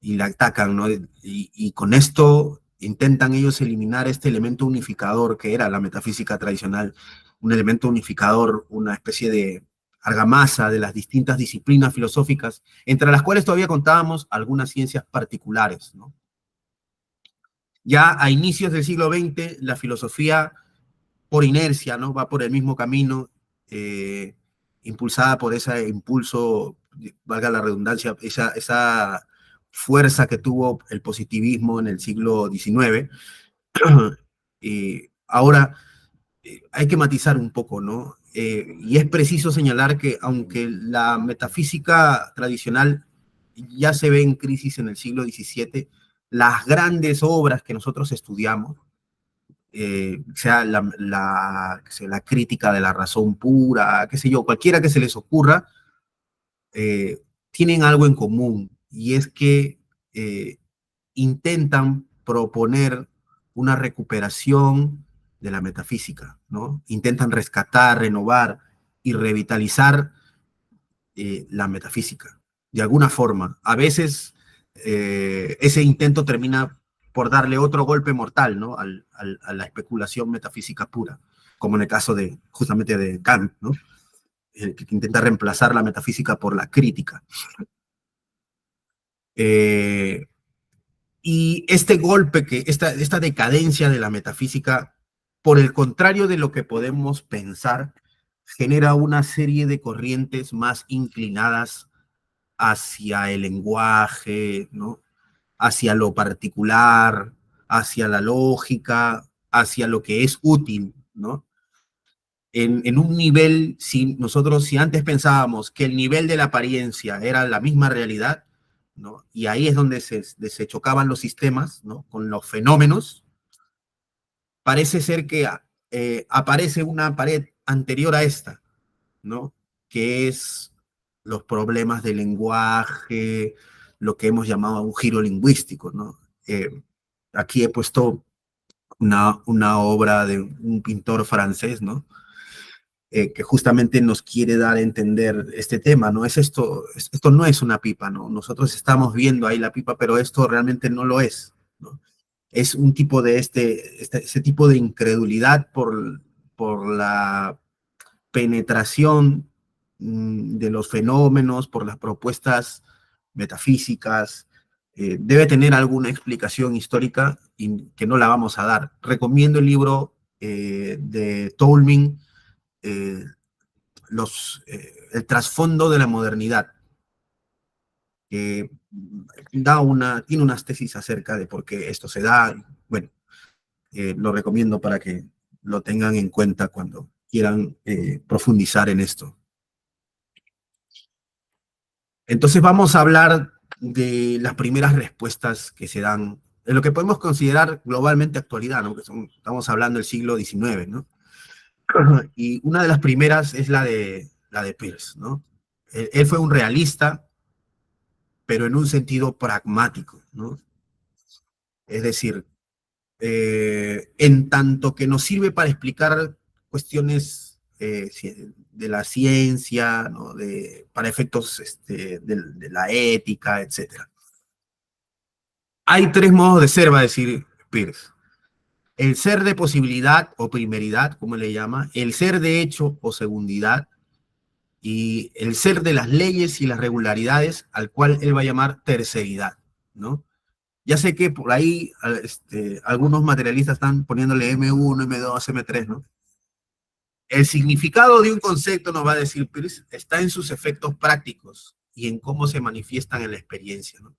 y la atacan, ¿no? Y con esto intentan ellos eliminar este elemento unificador que era la metafísica tradicional, un elemento unificador, una especie de argamasa de las distintas disciplinas filosóficas, entre las cuales todavía contábamos algunas ciencias particulares, ¿no? Ya a inicios del siglo XX, la filosofía, por inercia, ¿no? Va por el mismo camino, impulsada por ese impulso, valga la redundancia, esa fuerza que tuvo el positivismo en el siglo XIX. Ahora, hay que matizar un poco, ¿no? Y es preciso señalar que aunque la metafísica tradicional ya se ve en crisis en el siglo XVII, las grandes obras que nosotros estudiamos, sea la crítica de la razón pura, qué sé yo, cualquiera que se les ocurra, tienen algo en común, y es que intentan proponer una recuperación de la metafísica, ¿no? Intentan rescatar, renovar y revitalizar la metafísica, de alguna forma. A veces ese intento termina por darle otro golpe mortal, ¿no? A la especulación metafísica pura, como en el caso de, justamente, de Kant, ¿no? Que intenta reemplazar la metafísica por la crítica. Y este golpe, esta decadencia de la metafísica, por el contrario de lo que podemos pensar, genera una serie de corrientes más inclinadas hacia el lenguaje, ¿no? Hacia lo particular, hacia la lógica, hacia lo que es útil, ¿no? En un nivel, si antes pensábamos que el nivel de la apariencia era la misma realidad, ¿no? Y ahí es donde se chocaban los sistemas, ¿no? Con los fenómenos, parece ser que aparece una pared anterior a esta, ¿no? Que es los problemas del lenguaje, lo que hemos llamado un giro lingüístico, ¿no? Aquí he puesto una obra de un pintor francés, ¿no? Que justamente nos quiere dar a entender este tema, ¿no? Esto no es una pipa, ¿no? Nosotros estamos viendo ahí la pipa, pero esto realmente no lo es, ¿no? Es un tipo de ese tipo de incredulidad por la penetración de los fenómenos, por las propuestas metafísicas, debe tener alguna explicación histórica y que no la vamos a dar. Recomiendo el libro de Tolmin, eh, el trasfondo de la modernidad, que tiene unas tesis acerca de por qué esto se da. Bueno, lo recomiendo para que lo tengan en cuenta cuando quieran profundizar en esto. Entonces vamos a hablar de las primeras respuestas que se dan en lo que podemos considerar globalmente actualidad, ¿no? Estamos hablando del siglo XIX, ¿no? Y una de las primeras es la de Peirce, ¿no? Él fue un realista, pero en un sentido pragmático, ¿no? Es decir, en tanto que nos sirve para explicar cuestiones de la ciencia, ¿no? Para efectos de la ética, etc. Hay tres modos de ser, va a decir Peirce. El ser de posibilidad o primeridad, como le llama, el ser de hecho o segundidad, y el ser de las leyes y las regularidades, al cual él va a llamar terceridad, ¿no? Ya sé que por ahí algunos materialistas están poniéndole M1, M2, M3, ¿no? El significado de un concepto nos va a decir, Peirce, está en sus efectos prácticos y en cómo se manifiestan en la experiencia, ¿no?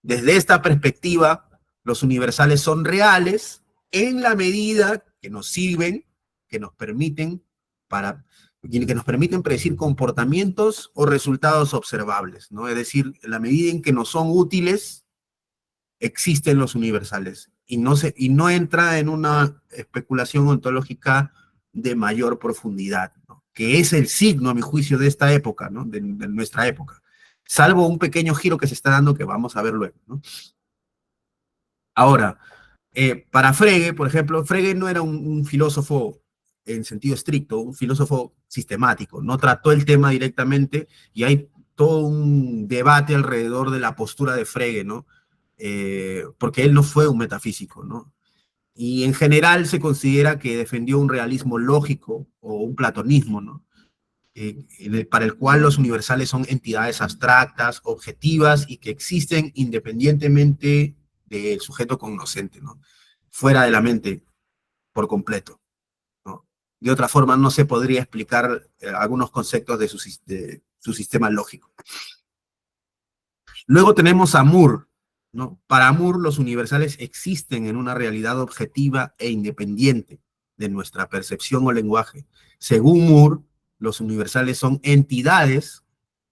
Desde esta perspectiva, los universales son reales en la medida que nos sirven, que nos permiten que nos permiten predecir comportamientos o resultados observables, ¿no? Es decir, en la medida en que nos son útiles, existen los universales y no entra en una especulación ontológica de mayor profundidad, ¿no? Que es el signo, a mi juicio, de esta época, ¿no? De nuestra época, salvo un pequeño giro que se está dando que vamos a ver luego, ¿no? Ahora, para Frege, por ejemplo, Frege no era un filósofo en sentido estricto, un filósofo sistemático, no trató el tema directamente y hay todo un debate alrededor de la postura de Frege, ¿no? Porque él no fue un metafísico, ¿no? Y en general se considera que defendió un realismo lógico o un platonismo, ¿no? Para el cual los universales son entidades abstractas, objetivas y que existen independientemente del sujeto cognoscente, ¿no? Fuera de la mente por completo, ¿no? De otra forma no se podría explicar algunos conceptos de su sistema lógico. Luego tenemos a Moore, ¿no? Para Moore los universales existen en una realidad objetiva e independiente de nuestra percepción o lenguaje. Según Moore, los universales son entidades,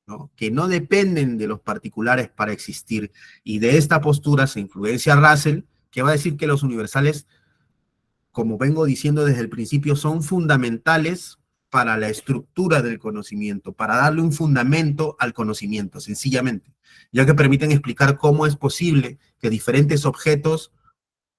¿no? Que no dependen de los particulares para existir. Y de esta postura se influencia Russell, que va a decir que los universales, como vengo diciendo desde el principio, son fundamentales para la estructura del conocimiento, para darle un fundamento al conocimiento, sencillamente, ya que permiten explicar cómo es posible que diferentes objetos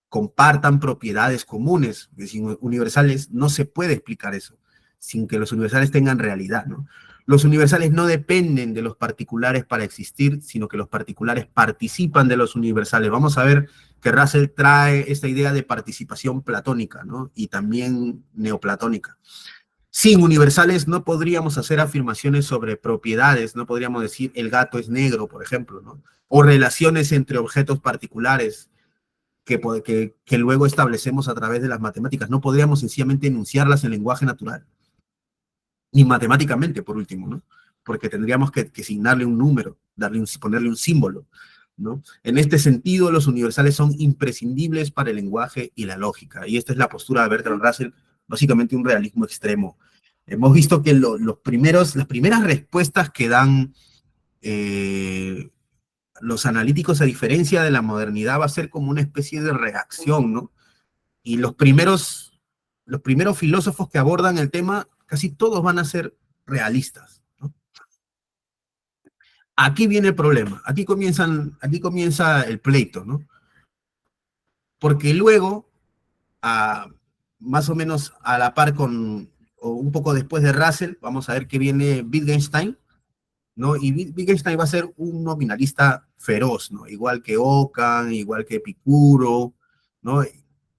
compartan propiedades comunes. Sin universales no se puede explicar eso, sin que los universales tengan realidad, ¿no? Los universales no dependen de los particulares para existir, sino que los particulares participan de los universales. Vamos a ver que Russell trae esta idea de participación platónica, ¿no? Y también neoplatónica. Sin universales no podríamos hacer afirmaciones sobre propiedades, no podríamos decir el gato es negro, por ejemplo, ¿no? O relaciones entre objetos particulares que luego establecemos a través de las matemáticas. No podríamos sencillamente enunciarlas en lenguaje natural, ni matemáticamente, por último, ¿no? Porque tendríamos que asignarle un número, ponerle un símbolo, ¿no? En este sentido, los universales son imprescindibles para el lenguaje y la lógica, y esta es la postura de Bertrand Russell, básicamente un realismo extremo. Hemos visto que las primeras respuestas que dan los analíticos, a diferencia de la modernidad, va a ser como una especie de reacción, ¿no? Y los primeros filósofos que abordan el tema, casi todos van a ser realistas, ¿no? Aquí viene el problema, aquí comienza el pleito, ¿no? Porque luego, más o menos a la par o un poco después de Russell, vamos a ver que viene Wittgenstein, ¿no? Y Wittgenstein va a ser un nominalista feroz, ¿no? Igual que Ockham, igual que Epicuro, ¿no?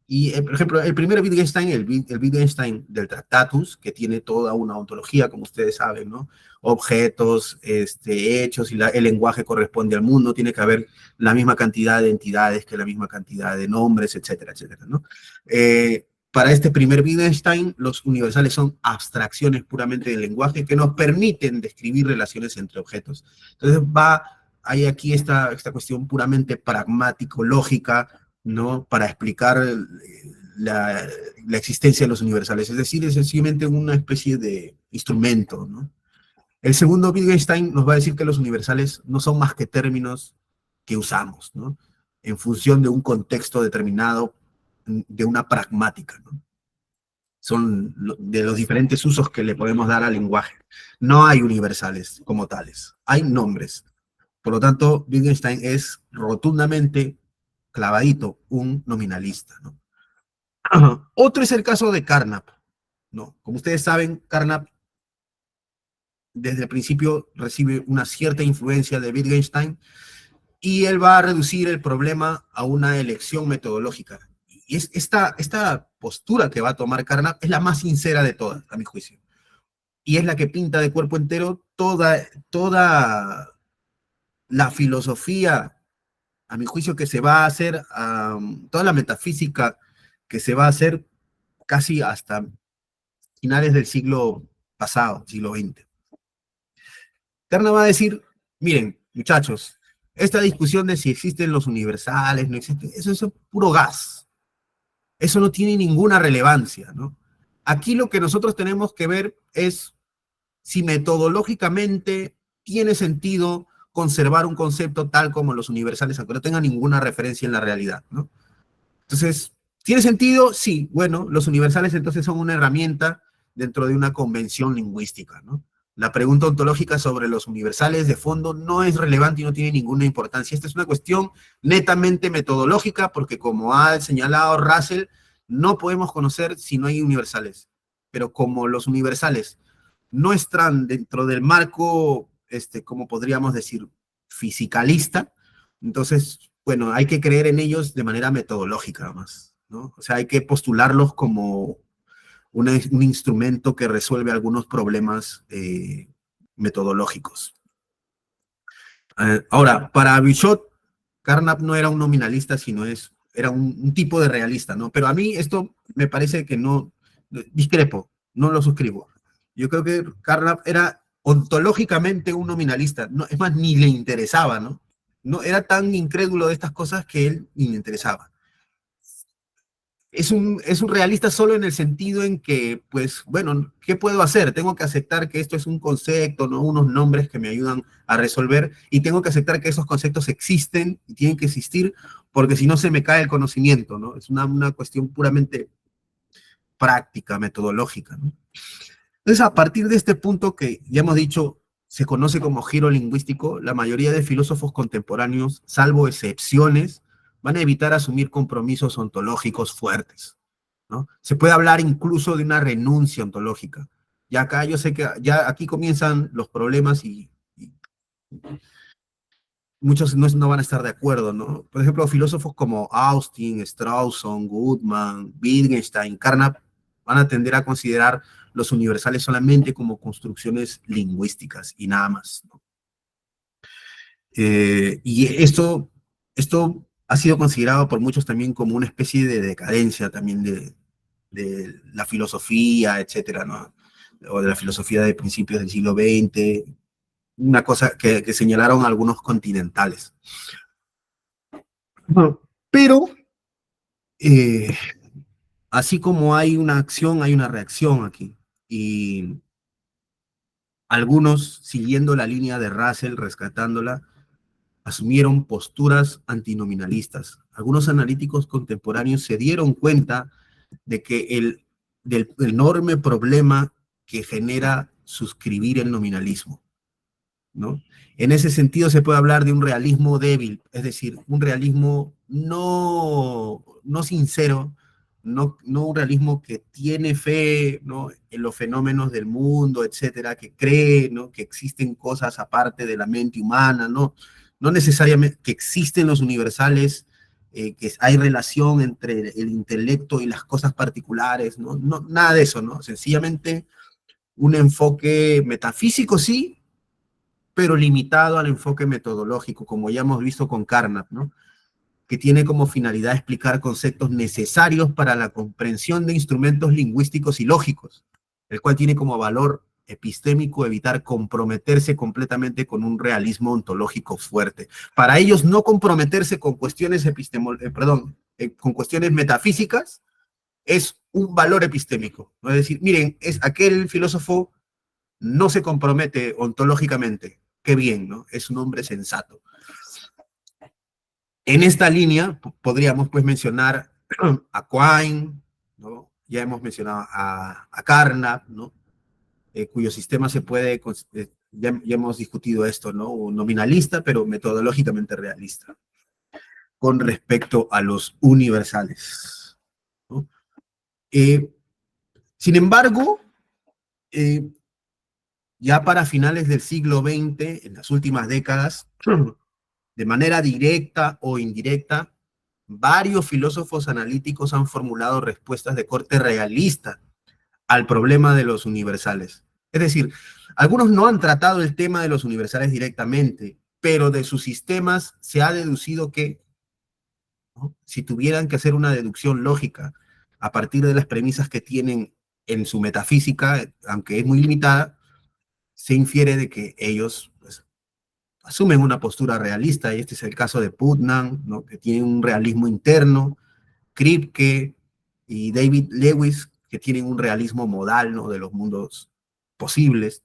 Y, por ejemplo, el primer Wittgenstein, el Wittgenstein del Tractatus, que tiene toda una ontología, como ustedes saben, ¿no? Objetos, hechos, y el lenguaje corresponde al mundo, tiene que haber la misma cantidad de entidades que la misma cantidad de nombres, etcétera, etcétera, ¿no? Para este primer Wittgenstein, los universales son abstracciones puramente del lenguaje que nos permiten describir relaciones entre objetos. Entonces hay aquí esta cuestión puramente pragmático-lógica, ¿no? Para explicar la existencia de los universales. Es decir, es sencillamente una especie de instrumento, ¿no? El segundo Wittgenstein nos va a decir que los universales no son más que términos que usamos, ¿no? En función de un contexto determinado, de una pragmática, ¿no? Son de los diferentes usos que le podemos dar al lenguaje. No hay universales como tales, hay nombres. Por lo tanto, Wittgenstein es rotundamente, clavadito, un nominalista, ¿no? Otro es el caso de Carnap, ¿no? Como ustedes saben, Carnap desde el principio recibe una cierta influencia de Wittgenstein y él va a reducir el problema a una elección metodológica. Y esta postura que va a tomar Carnap es la más sincera de todas, a mi juicio. Y es la que pinta de cuerpo entero toda la filosofía, a mi juicio, que se va a hacer, toda la metafísica que se va a hacer casi hasta finales del siglo pasado, siglo XX. Carnap va a decir, miren, muchachos, esta discusión de si existen los universales, no existen, eso es puro gas. Eso no tiene ninguna relevancia, ¿no? Aquí lo que nosotros tenemos que ver es si metodológicamente tiene sentido conservar un concepto tal como los universales, aunque no tenga ninguna referencia en la realidad, ¿no? Entonces, ¿tiene sentido? Sí. Bueno, los universales entonces son una herramienta dentro de una convención lingüística, ¿no? La pregunta ontológica sobre los universales de fondo no es relevante y no tiene ninguna importancia. Esta es una cuestión netamente metodológica porque, como ha señalado Russell, no podemos conocer si no hay universales. Pero como los universales no están dentro del marco, como podríamos decir, fisicalista, entonces, bueno, hay que creer en ellos de manera metodológica además, ¿no? O sea, hay que postularlos como un instrumento que resuelve algunos problemas metodológicos. Ahora, para Bishop, Carnap no era un nominalista, sino era un tipo de realista, ¿no? Pero a mí esto me parece que no, discrepo, no lo suscribo. Yo creo que Carnap era ontológicamente un nominalista, no, es más, ni le interesaba, ¿no? No, era tan incrédulo de estas cosas que él ni le interesaba. Es un realista solo en el sentido en que, pues, bueno, ¿qué puedo hacer? Tengo que aceptar que esto es un concepto, ¿no? Unos nombres que me ayudan a resolver, y tengo que aceptar que esos conceptos existen y tienen que existir, porque si no se me cae el conocimiento, ¿no? Es una cuestión puramente práctica, metodológica, ¿no? Entonces, a partir de este punto que ya hemos dicho, se conoce como giro lingüístico, la mayoría de filósofos contemporáneos, salvo excepciones, van a evitar asumir compromisos ontológicos fuertes, ¿no? Se puede hablar incluso de una renuncia ontológica. Y acá yo sé que ya aquí comienzan los problemas y muchos no van a estar de acuerdo, ¿no? Por ejemplo, filósofos como Austin, Strawson, Goodman, Wittgenstein, Carnap van a tender a considerar los universales solamente como construcciones lingüísticas y nada más, ¿no? Y esto ha sido considerado por muchos también como una especie de decadencia también de la filosofía, etcétera, ¿no? O de la filosofía de principios del siglo XX, una cosa que señalaron algunos continentales. Bueno, pero eh, así como hay una acción, hay una reacción aquí. Y algunos, siguiendo la línea de Russell, rescatándola, asumieron posturas antinominalistas. Algunos analíticos contemporáneos se dieron cuenta de que del enorme problema que genera suscribir el nominalismo, ¿no? En ese sentido se puede hablar de un realismo débil, es decir, un realismo no sincero, no un realismo que tiene fe, ¿no?, en los fenómenos del mundo, etcétera, que cree, ¿no?, que existen cosas aparte de la mente humana, no necesariamente que existen los universales, que hay relación entre el intelecto y las cosas particulares, no, nada de eso, ¿no? Sencillamente un enfoque metafísico, sí, pero limitado al enfoque metodológico, como ya hemos visto con Carnap, ¿no?, que tiene como finalidad explicar conceptos necesarios para la comprensión de instrumentos lingüísticos y lógicos, el cual tiene como valor epistémico evitar comprometerse completamente con un realismo ontológico fuerte. Para ellos, no comprometerse con cuestiones con cuestiones metafísicas es un valor epistémico, ¿no? Es decir, miren, aquel filósofo no se compromete ontológicamente. Qué bien, ¿no? Es un hombre sensato. En esta línea podríamos pues mencionar a Quine, ¿no? Ya hemos mencionado a Carnap, ¿no?, cuyo sistema se puede, ya hemos discutido esto, ¿no?, nominalista, pero metodológicamente realista, con respecto a los universales, ¿no? Sin embargo, ya para finales del siglo XX, en las últimas décadas, de manera directa o indirecta, varios filósofos analíticos han formulado respuestas de corte realista al problema de los universales. Es decir, algunos no han tratado el tema de los universales directamente, pero de sus sistemas se ha deducido que, ¿no?, si tuvieran que hacer una deducción lógica a partir de las premisas que tienen en su metafísica, aunque es muy limitada, se infiere de que ellos pues, asumen una postura realista, y este es el caso de Putnam, ¿no? Que tiene un realismo interno, Kripke y David Lewis, que tienen un realismo modal, ¿no? De los mundos posibles,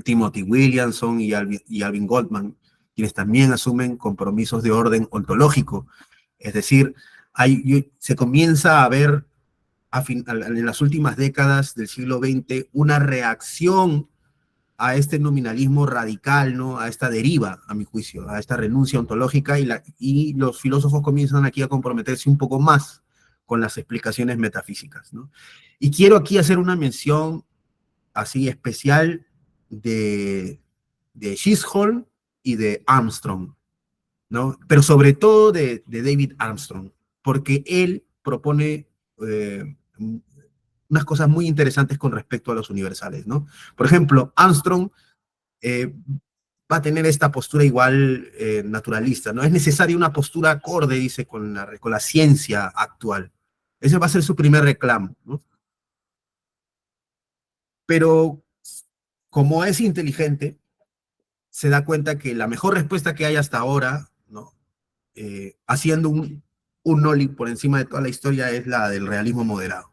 Timothy Williamson y Alvin Goldman, quienes también asumen compromisos de orden ontológico. Es decir, se comienza a ver en las últimas décadas del siglo XX una reacción a este nominalismo radical, ¿no? A esta deriva, a mi juicio, a esta renuncia ontológica, y los filósofos comienzan aquí a comprometerse un poco más con las explicaciones metafísicas, ¿no? Y quiero aquí hacer una mención así especial de Chisholm y de Armstrong, ¿no? Pero sobre todo de David Armstrong, porque él propone unas cosas muy interesantes con respecto a los universales, ¿no? Por ejemplo, Armstrong va a tener esta postura igual naturalista, ¿no? Es necesaria una postura acorde, dice, con la ciencia actual. Ese va a ser su primer reclamo, ¿no? Pero como es inteligente, se da cuenta que la mejor respuesta que hay hasta ahora, ¿no? Haciendo un noli por encima de toda la historia, es la del realismo moderado.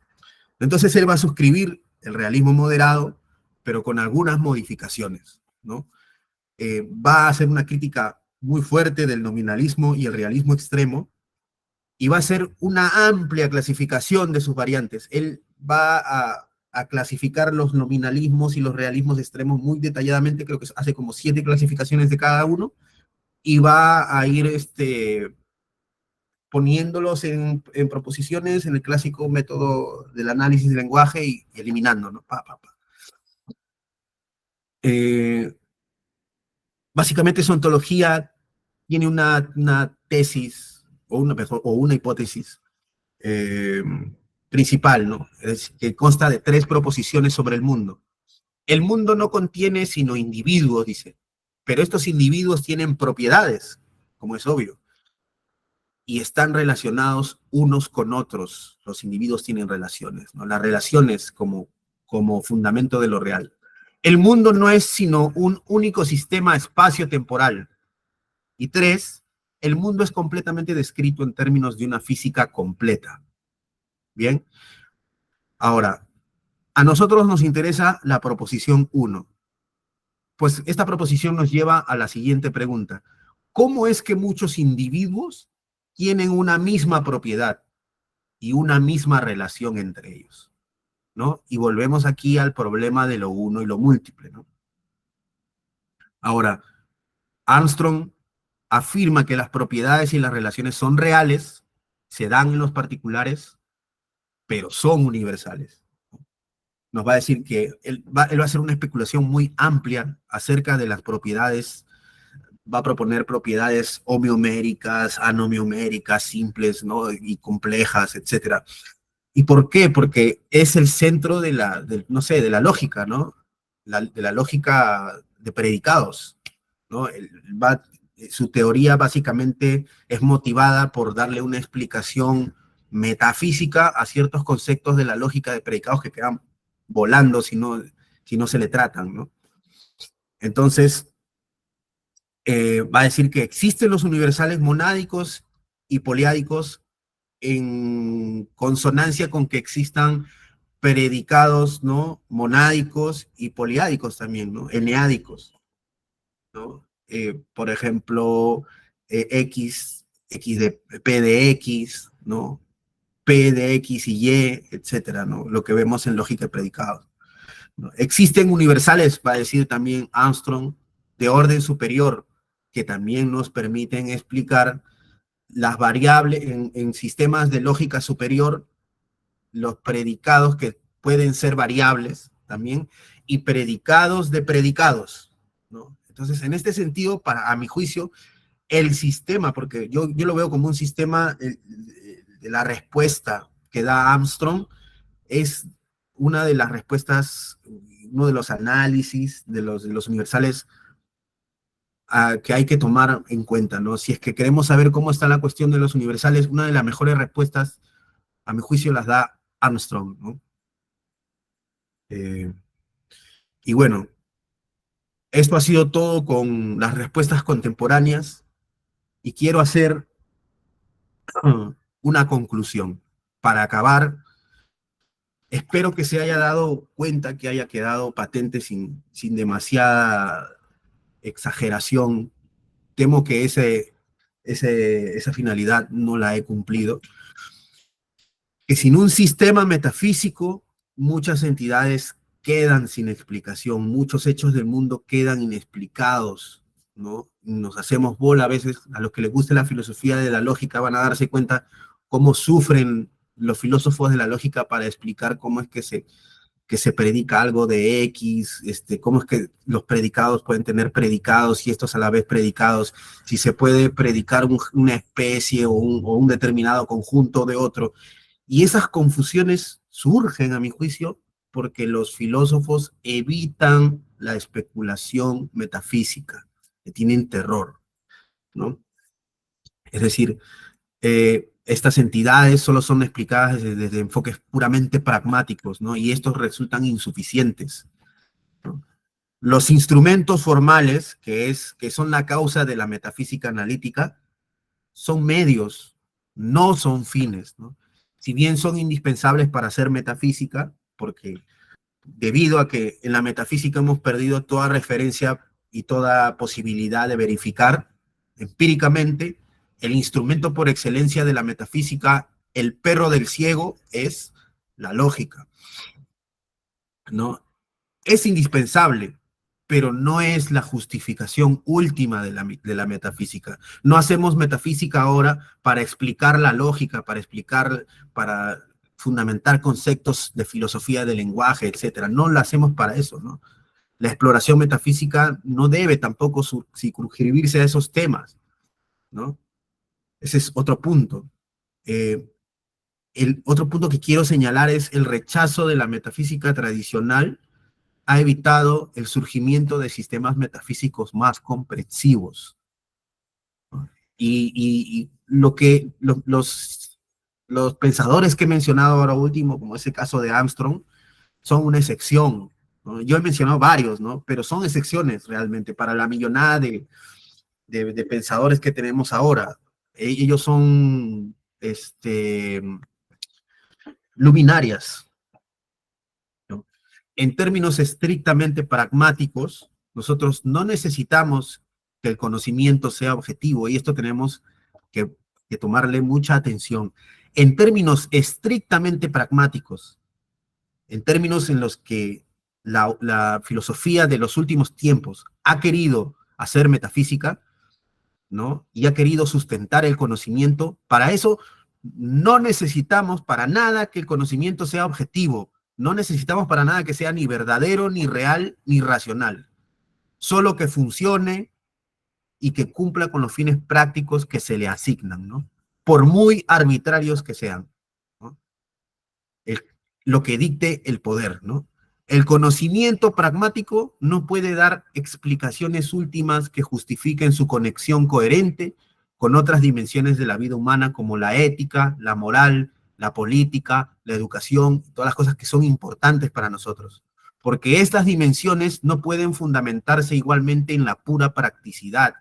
Entonces él va a suscribir el realismo moderado, pero con algunas modificaciones, ¿no? Va a hacer una crítica muy fuerte del nominalismo y el realismo extremo, y va a hacer una amplia clasificación de sus variantes. Él va a clasificar los nominalismos y los realismos extremos muy detalladamente, creo que hace como 7 clasificaciones de cada uno, y va a ir poniéndolos en proposiciones en el clásico método del análisis del lenguaje y eliminando, ¿no? Básicamente su ontología tiene una tesis o una hipótesis eh, principal, ¿no? Que consta de 3 proposiciones sobre el mundo. El mundo no contiene sino individuos, dice, pero estos individuos tienen propiedades, como es obvio, y están relacionados unos con otros. Los individuos tienen relaciones, ¿no? Las relaciones como fundamento de lo real. El mundo no es sino un único sistema espacio-temporal. Y 3, el mundo es completamente descrito en términos de una física completa. Bien, ahora, a nosotros nos interesa la proposición 1. Pues esta proposición nos lleva a la siguiente pregunta. ¿Cómo es que muchos individuos tienen una misma propiedad y una misma relación entre ellos? ¿No? Y volvemos aquí al problema de lo uno y lo múltiple, ¿no? Ahora, Armstrong afirma que las propiedades y las relaciones son reales, se dan en los particulares, pero son universales. Nos va a decir que él va a hacer una especulación muy amplia acerca de las propiedades, va a proponer propiedades homeoméricas, anomioméricas, simples, ¿no? Y complejas, etcétera. ¿Y por qué? Porque es el centro no sé, de la lógica, ¿no? De la lógica de predicados, ¿no? Su teoría básicamente es motivada por darle una explicación metafísica a ciertos conceptos de la lógica de predicados que quedan volando si no se le tratan, ¿no? Entonces, va a decir que existen los universales monádicos y poliádicos en consonancia con que existan predicados, ¿no? Monádicos y poliádicos también, ¿no? Eneádicos, ¿no? Por ejemplo, X de P de X, ¿no? P de X y Y, etcétera, ¿no? Lo que vemos en lógica de predicados, ¿no? Existen universales, va a decir también Armstrong, de orden superior, que también nos permiten explicar las variables en sistemas de lógica superior, los predicados que pueden ser variables también, y predicados de predicados, ¿no? Entonces, en este sentido, a mi juicio, el sistema, porque yo lo veo como un sistema de la respuesta que da Armstrong, es una de las respuestas, uno de los análisis de los universales que hay que tomar en cuenta, ¿no? Si es que queremos saber cómo está la cuestión de los universales, una de las mejores respuestas, a mi juicio, las da Armstrong, ¿no? Eh, y bueno, esto ha sido todo con las respuestas contemporáneas y quiero hacer una conclusión. Para acabar, espero que se haya dado cuenta, que haya quedado patente sin demasiada exageración. Temo que esa finalidad no la he cumplido. Que sin un sistema metafísico, muchas entidades quedan sin explicación, muchos hechos del mundo quedan inexplicados, ¿no? Nos hacemos bola a veces, a los que les guste la filosofía de la lógica van a darse cuenta cómo sufren los filósofos de la lógica para explicar cómo es que se predica algo de X, cómo es que los predicados pueden tener predicados y estos a la vez predicados, si se puede predicar una especie o un determinado conjunto de otro. Y esas confusiones surgen, a mi juicio, porque los filósofos evitan la especulación metafísica, que tienen terror, ¿no? Es decir, estas entidades solo son explicadas desde enfoques puramente pragmáticos, ¿no? Y estos resultan insuficientes, ¿no? Los instrumentos formales, que son la causa de la metafísica analítica, son medios, no son fines, ¿no? Si bien son indispensables para hacer metafísica, porque debido a que en la metafísica hemos perdido toda referencia y toda posibilidad de verificar empíricamente, el instrumento por excelencia de la metafísica, el perro del ciego, es la lógica, ¿no? Es indispensable, pero no es la justificación última de la metafísica. No hacemos metafísica ahora para explicar la lógica, para fundamentar conceptos de filosofía del lenguaje, etcétera. No la hacemos para eso, ¿no? La exploración metafísica no debe tampoco circunscribirse a esos temas, ¿no? Ese es otro punto. El otro punto que quiero señalar es el rechazo de la metafísica tradicional ha evitado el surgimiento de sistemas metafísicos más comprensivos. Y los pensadores que he mencionado ahora último, como ese caso de Armstrong, son una excepción, ¿no? Yo he mencionado varios, ¿no? Pero son excepciones realmente para la millonada de pensadores que tenemos ahora. Ellos son luminarias, ¿no? En términos estrictamente pragmáticos, nosotros no necesitamos que el conocimiento sea objetivo y esto tenemos que tomarle mucha atención. En términos estrictamente pragmáticos, en términos en los que la filosofía de los últimos tiempos ha querido hacer metafísica, ¿no? Y ha querido sustentar el conocimiento, para eso no necesitamos para nada que el conocimiento sea objetivo, no necesitamos para nada que sea ni verdadero, ni real, ni racional, solo que funcione y que cumpla con los fines prácticos que se le asignan, ¿no? Por muy arbitrarios que sean, ¿no? Lo que dicte el poder, ¿no? El conocimiento pragmático no puede dar explicaciones últimas que justifiquen su conexión coherente con otras dimensiones de la vida humana como la ética, la moral, la política, la educación, todas las cosas que son importantes para nosotros. Porque estas dimensiones no pueden fundamentarse igualmente en la pura practicidad,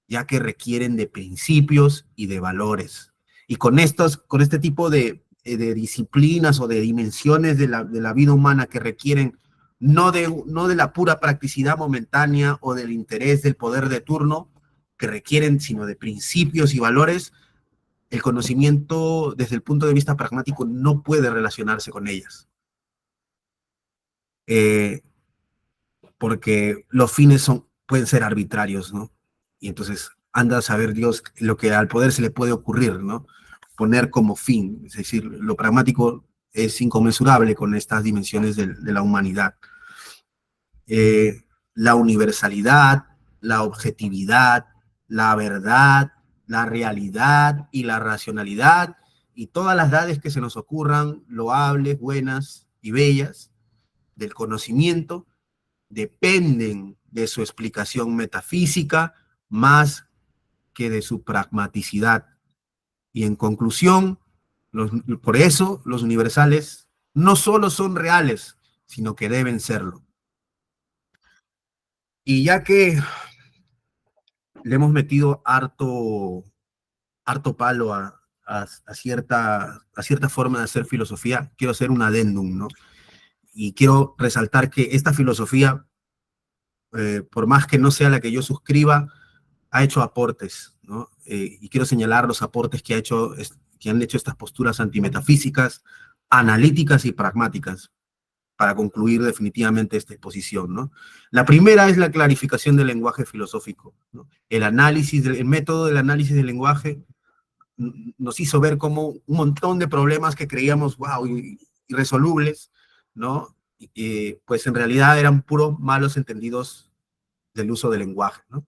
ya que requieren de principios y de valores. Y con este tipo de disciplinas o de dimensiones de la vida humana que requieren no de la pura practicidad momentánea o del interés del poder de turno, que requieren, sino de principios y valores, el conocimiento desde el punto de vista pragmático no puede relacionarse con ellas. Porque los fines pueden ser arbitrarios, ¿no? Y entonces anda a saber Dios lo que al poder se le puede ocurrir, ¿no? Poner como fin, es decir, lo pragmático es inconmensurable con estas dimensiones de la humanidad. La universalidad, la objetividad, la verdad, la realidad y la racionalidad y todas las edades que se nos ocurran, loables, buenas y bellas, del conocimiento, dependen de su explicación metafísica más que de su pragmaticidad. Y en conclusión, por eso los universales no solo son reales, sino que deben serlo. Y ya que le hemos metido harto palo a cierta forma de hacer filosofía, quiero hacer un adendum, ¿no? Y quiero resaltar que esta filosofía, por más que no sea la que yo suscriba, ha hecho aportes, ¿no? Y quiero señalar los aportes que han hecho estas posturas antimetafísicas, analíticas y pragmáticas, para concluir definitivamente esta exposición, ¿no? La primera es la clarificación del lenguaje filosófico, ¿no? El método del análisis del lenguaje nos hizo ver como un montón de problemas que creíamos, wow, irresolubles, ¿no? Pues en realidad eran puros malos entendidos del uso del lenguaje, ¿no?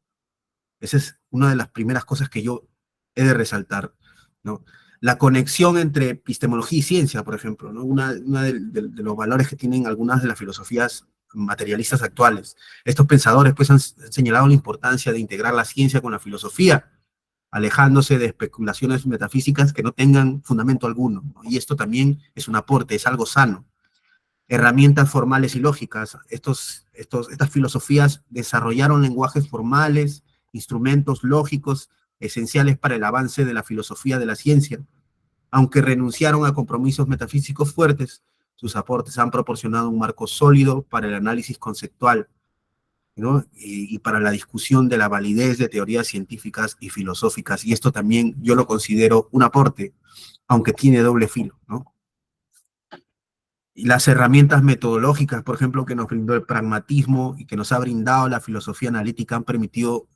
Esa es una de las primeras cosas que yo he de resaltar, ¿no? La conexión entre epistemología y ciencia, por ejemplo, ¿no? Una de los valores que tienen algunas de las filosofías materialistas actuales. Estos pensadores pues han señalado la importancia de integrar la ciencia con la filosofía, alejándose de especulaciones metafísicas que no tengan fundamento alguno, ¿no? Y esto también es un aporte, es algo sano. Herramientas formales y lógicas. Estas filosofías desarrollaron lenguajes formales, instrumentos lógicos esenciales para el avance de la filosofía de la ciencia. Aunque renunciaron a compromisos metafísicos fuertes, sus aportes han proporcionado un marco sólido para el análisis conceptual, ¿no? Y para la discusión de la validez de teorías científicas y filosóficas. Y esto también yo lo considero un aporte, aunque tiene doble filo, ¿no? Y las herramientas metodológicas, por ejemplo, que nos brindó el pragmatismo y que nos ha brindado la filosofía analítica han permitido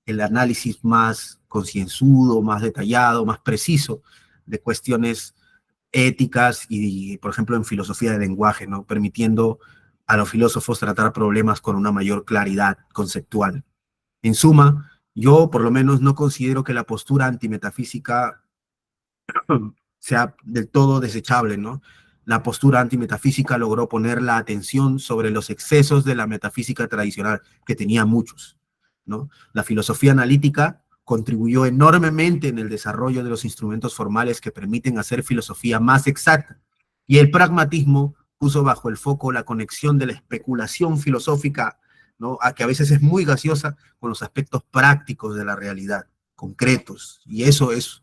el análisis más concienzudo, más detallado, más preciso de cuestiones éticas y, por ejemplo, en filosofía del lenguaje, ¿no? Permitiendo a los filósofos tratar problemas con una mayor claridad conceptual. En suma, yo por lo menos no considero que la postura antimetafísica sea del todo desechable, ¿no? La postura antimetafísica logró poner la atención sobre los excesos de la metafísica tradicional, que tenía muchos, ¿no? La filosofía analítica contribuyó enormemente en el desarrollo de los instrumentos formales que permiten hacer filosofía más exacta, y el pragmatismo puso bajo el foco la conexión de la especulación filosófica, ¿no? A que a veces es muy gaseosa, con los aspectos prácticos de la realidad, concretos, y eso es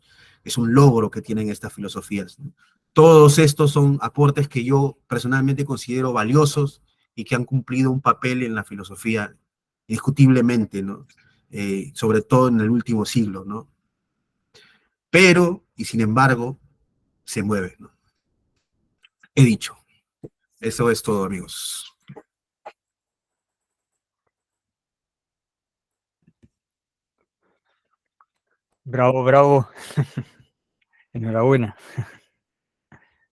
un logro que tienen estas filosofías, ¿no? Todos estos son aportes que yo personalmente considero valiosos y que han cumplido un papel en la filosofía indiscutiblemente, ¿no? Sobre todo en el último siglo, ¿no? Pero, y sin embargo, se mueve, ¿no? He dicho. Eso es todo, amigos. Bravo, bravo. Enhorabuena.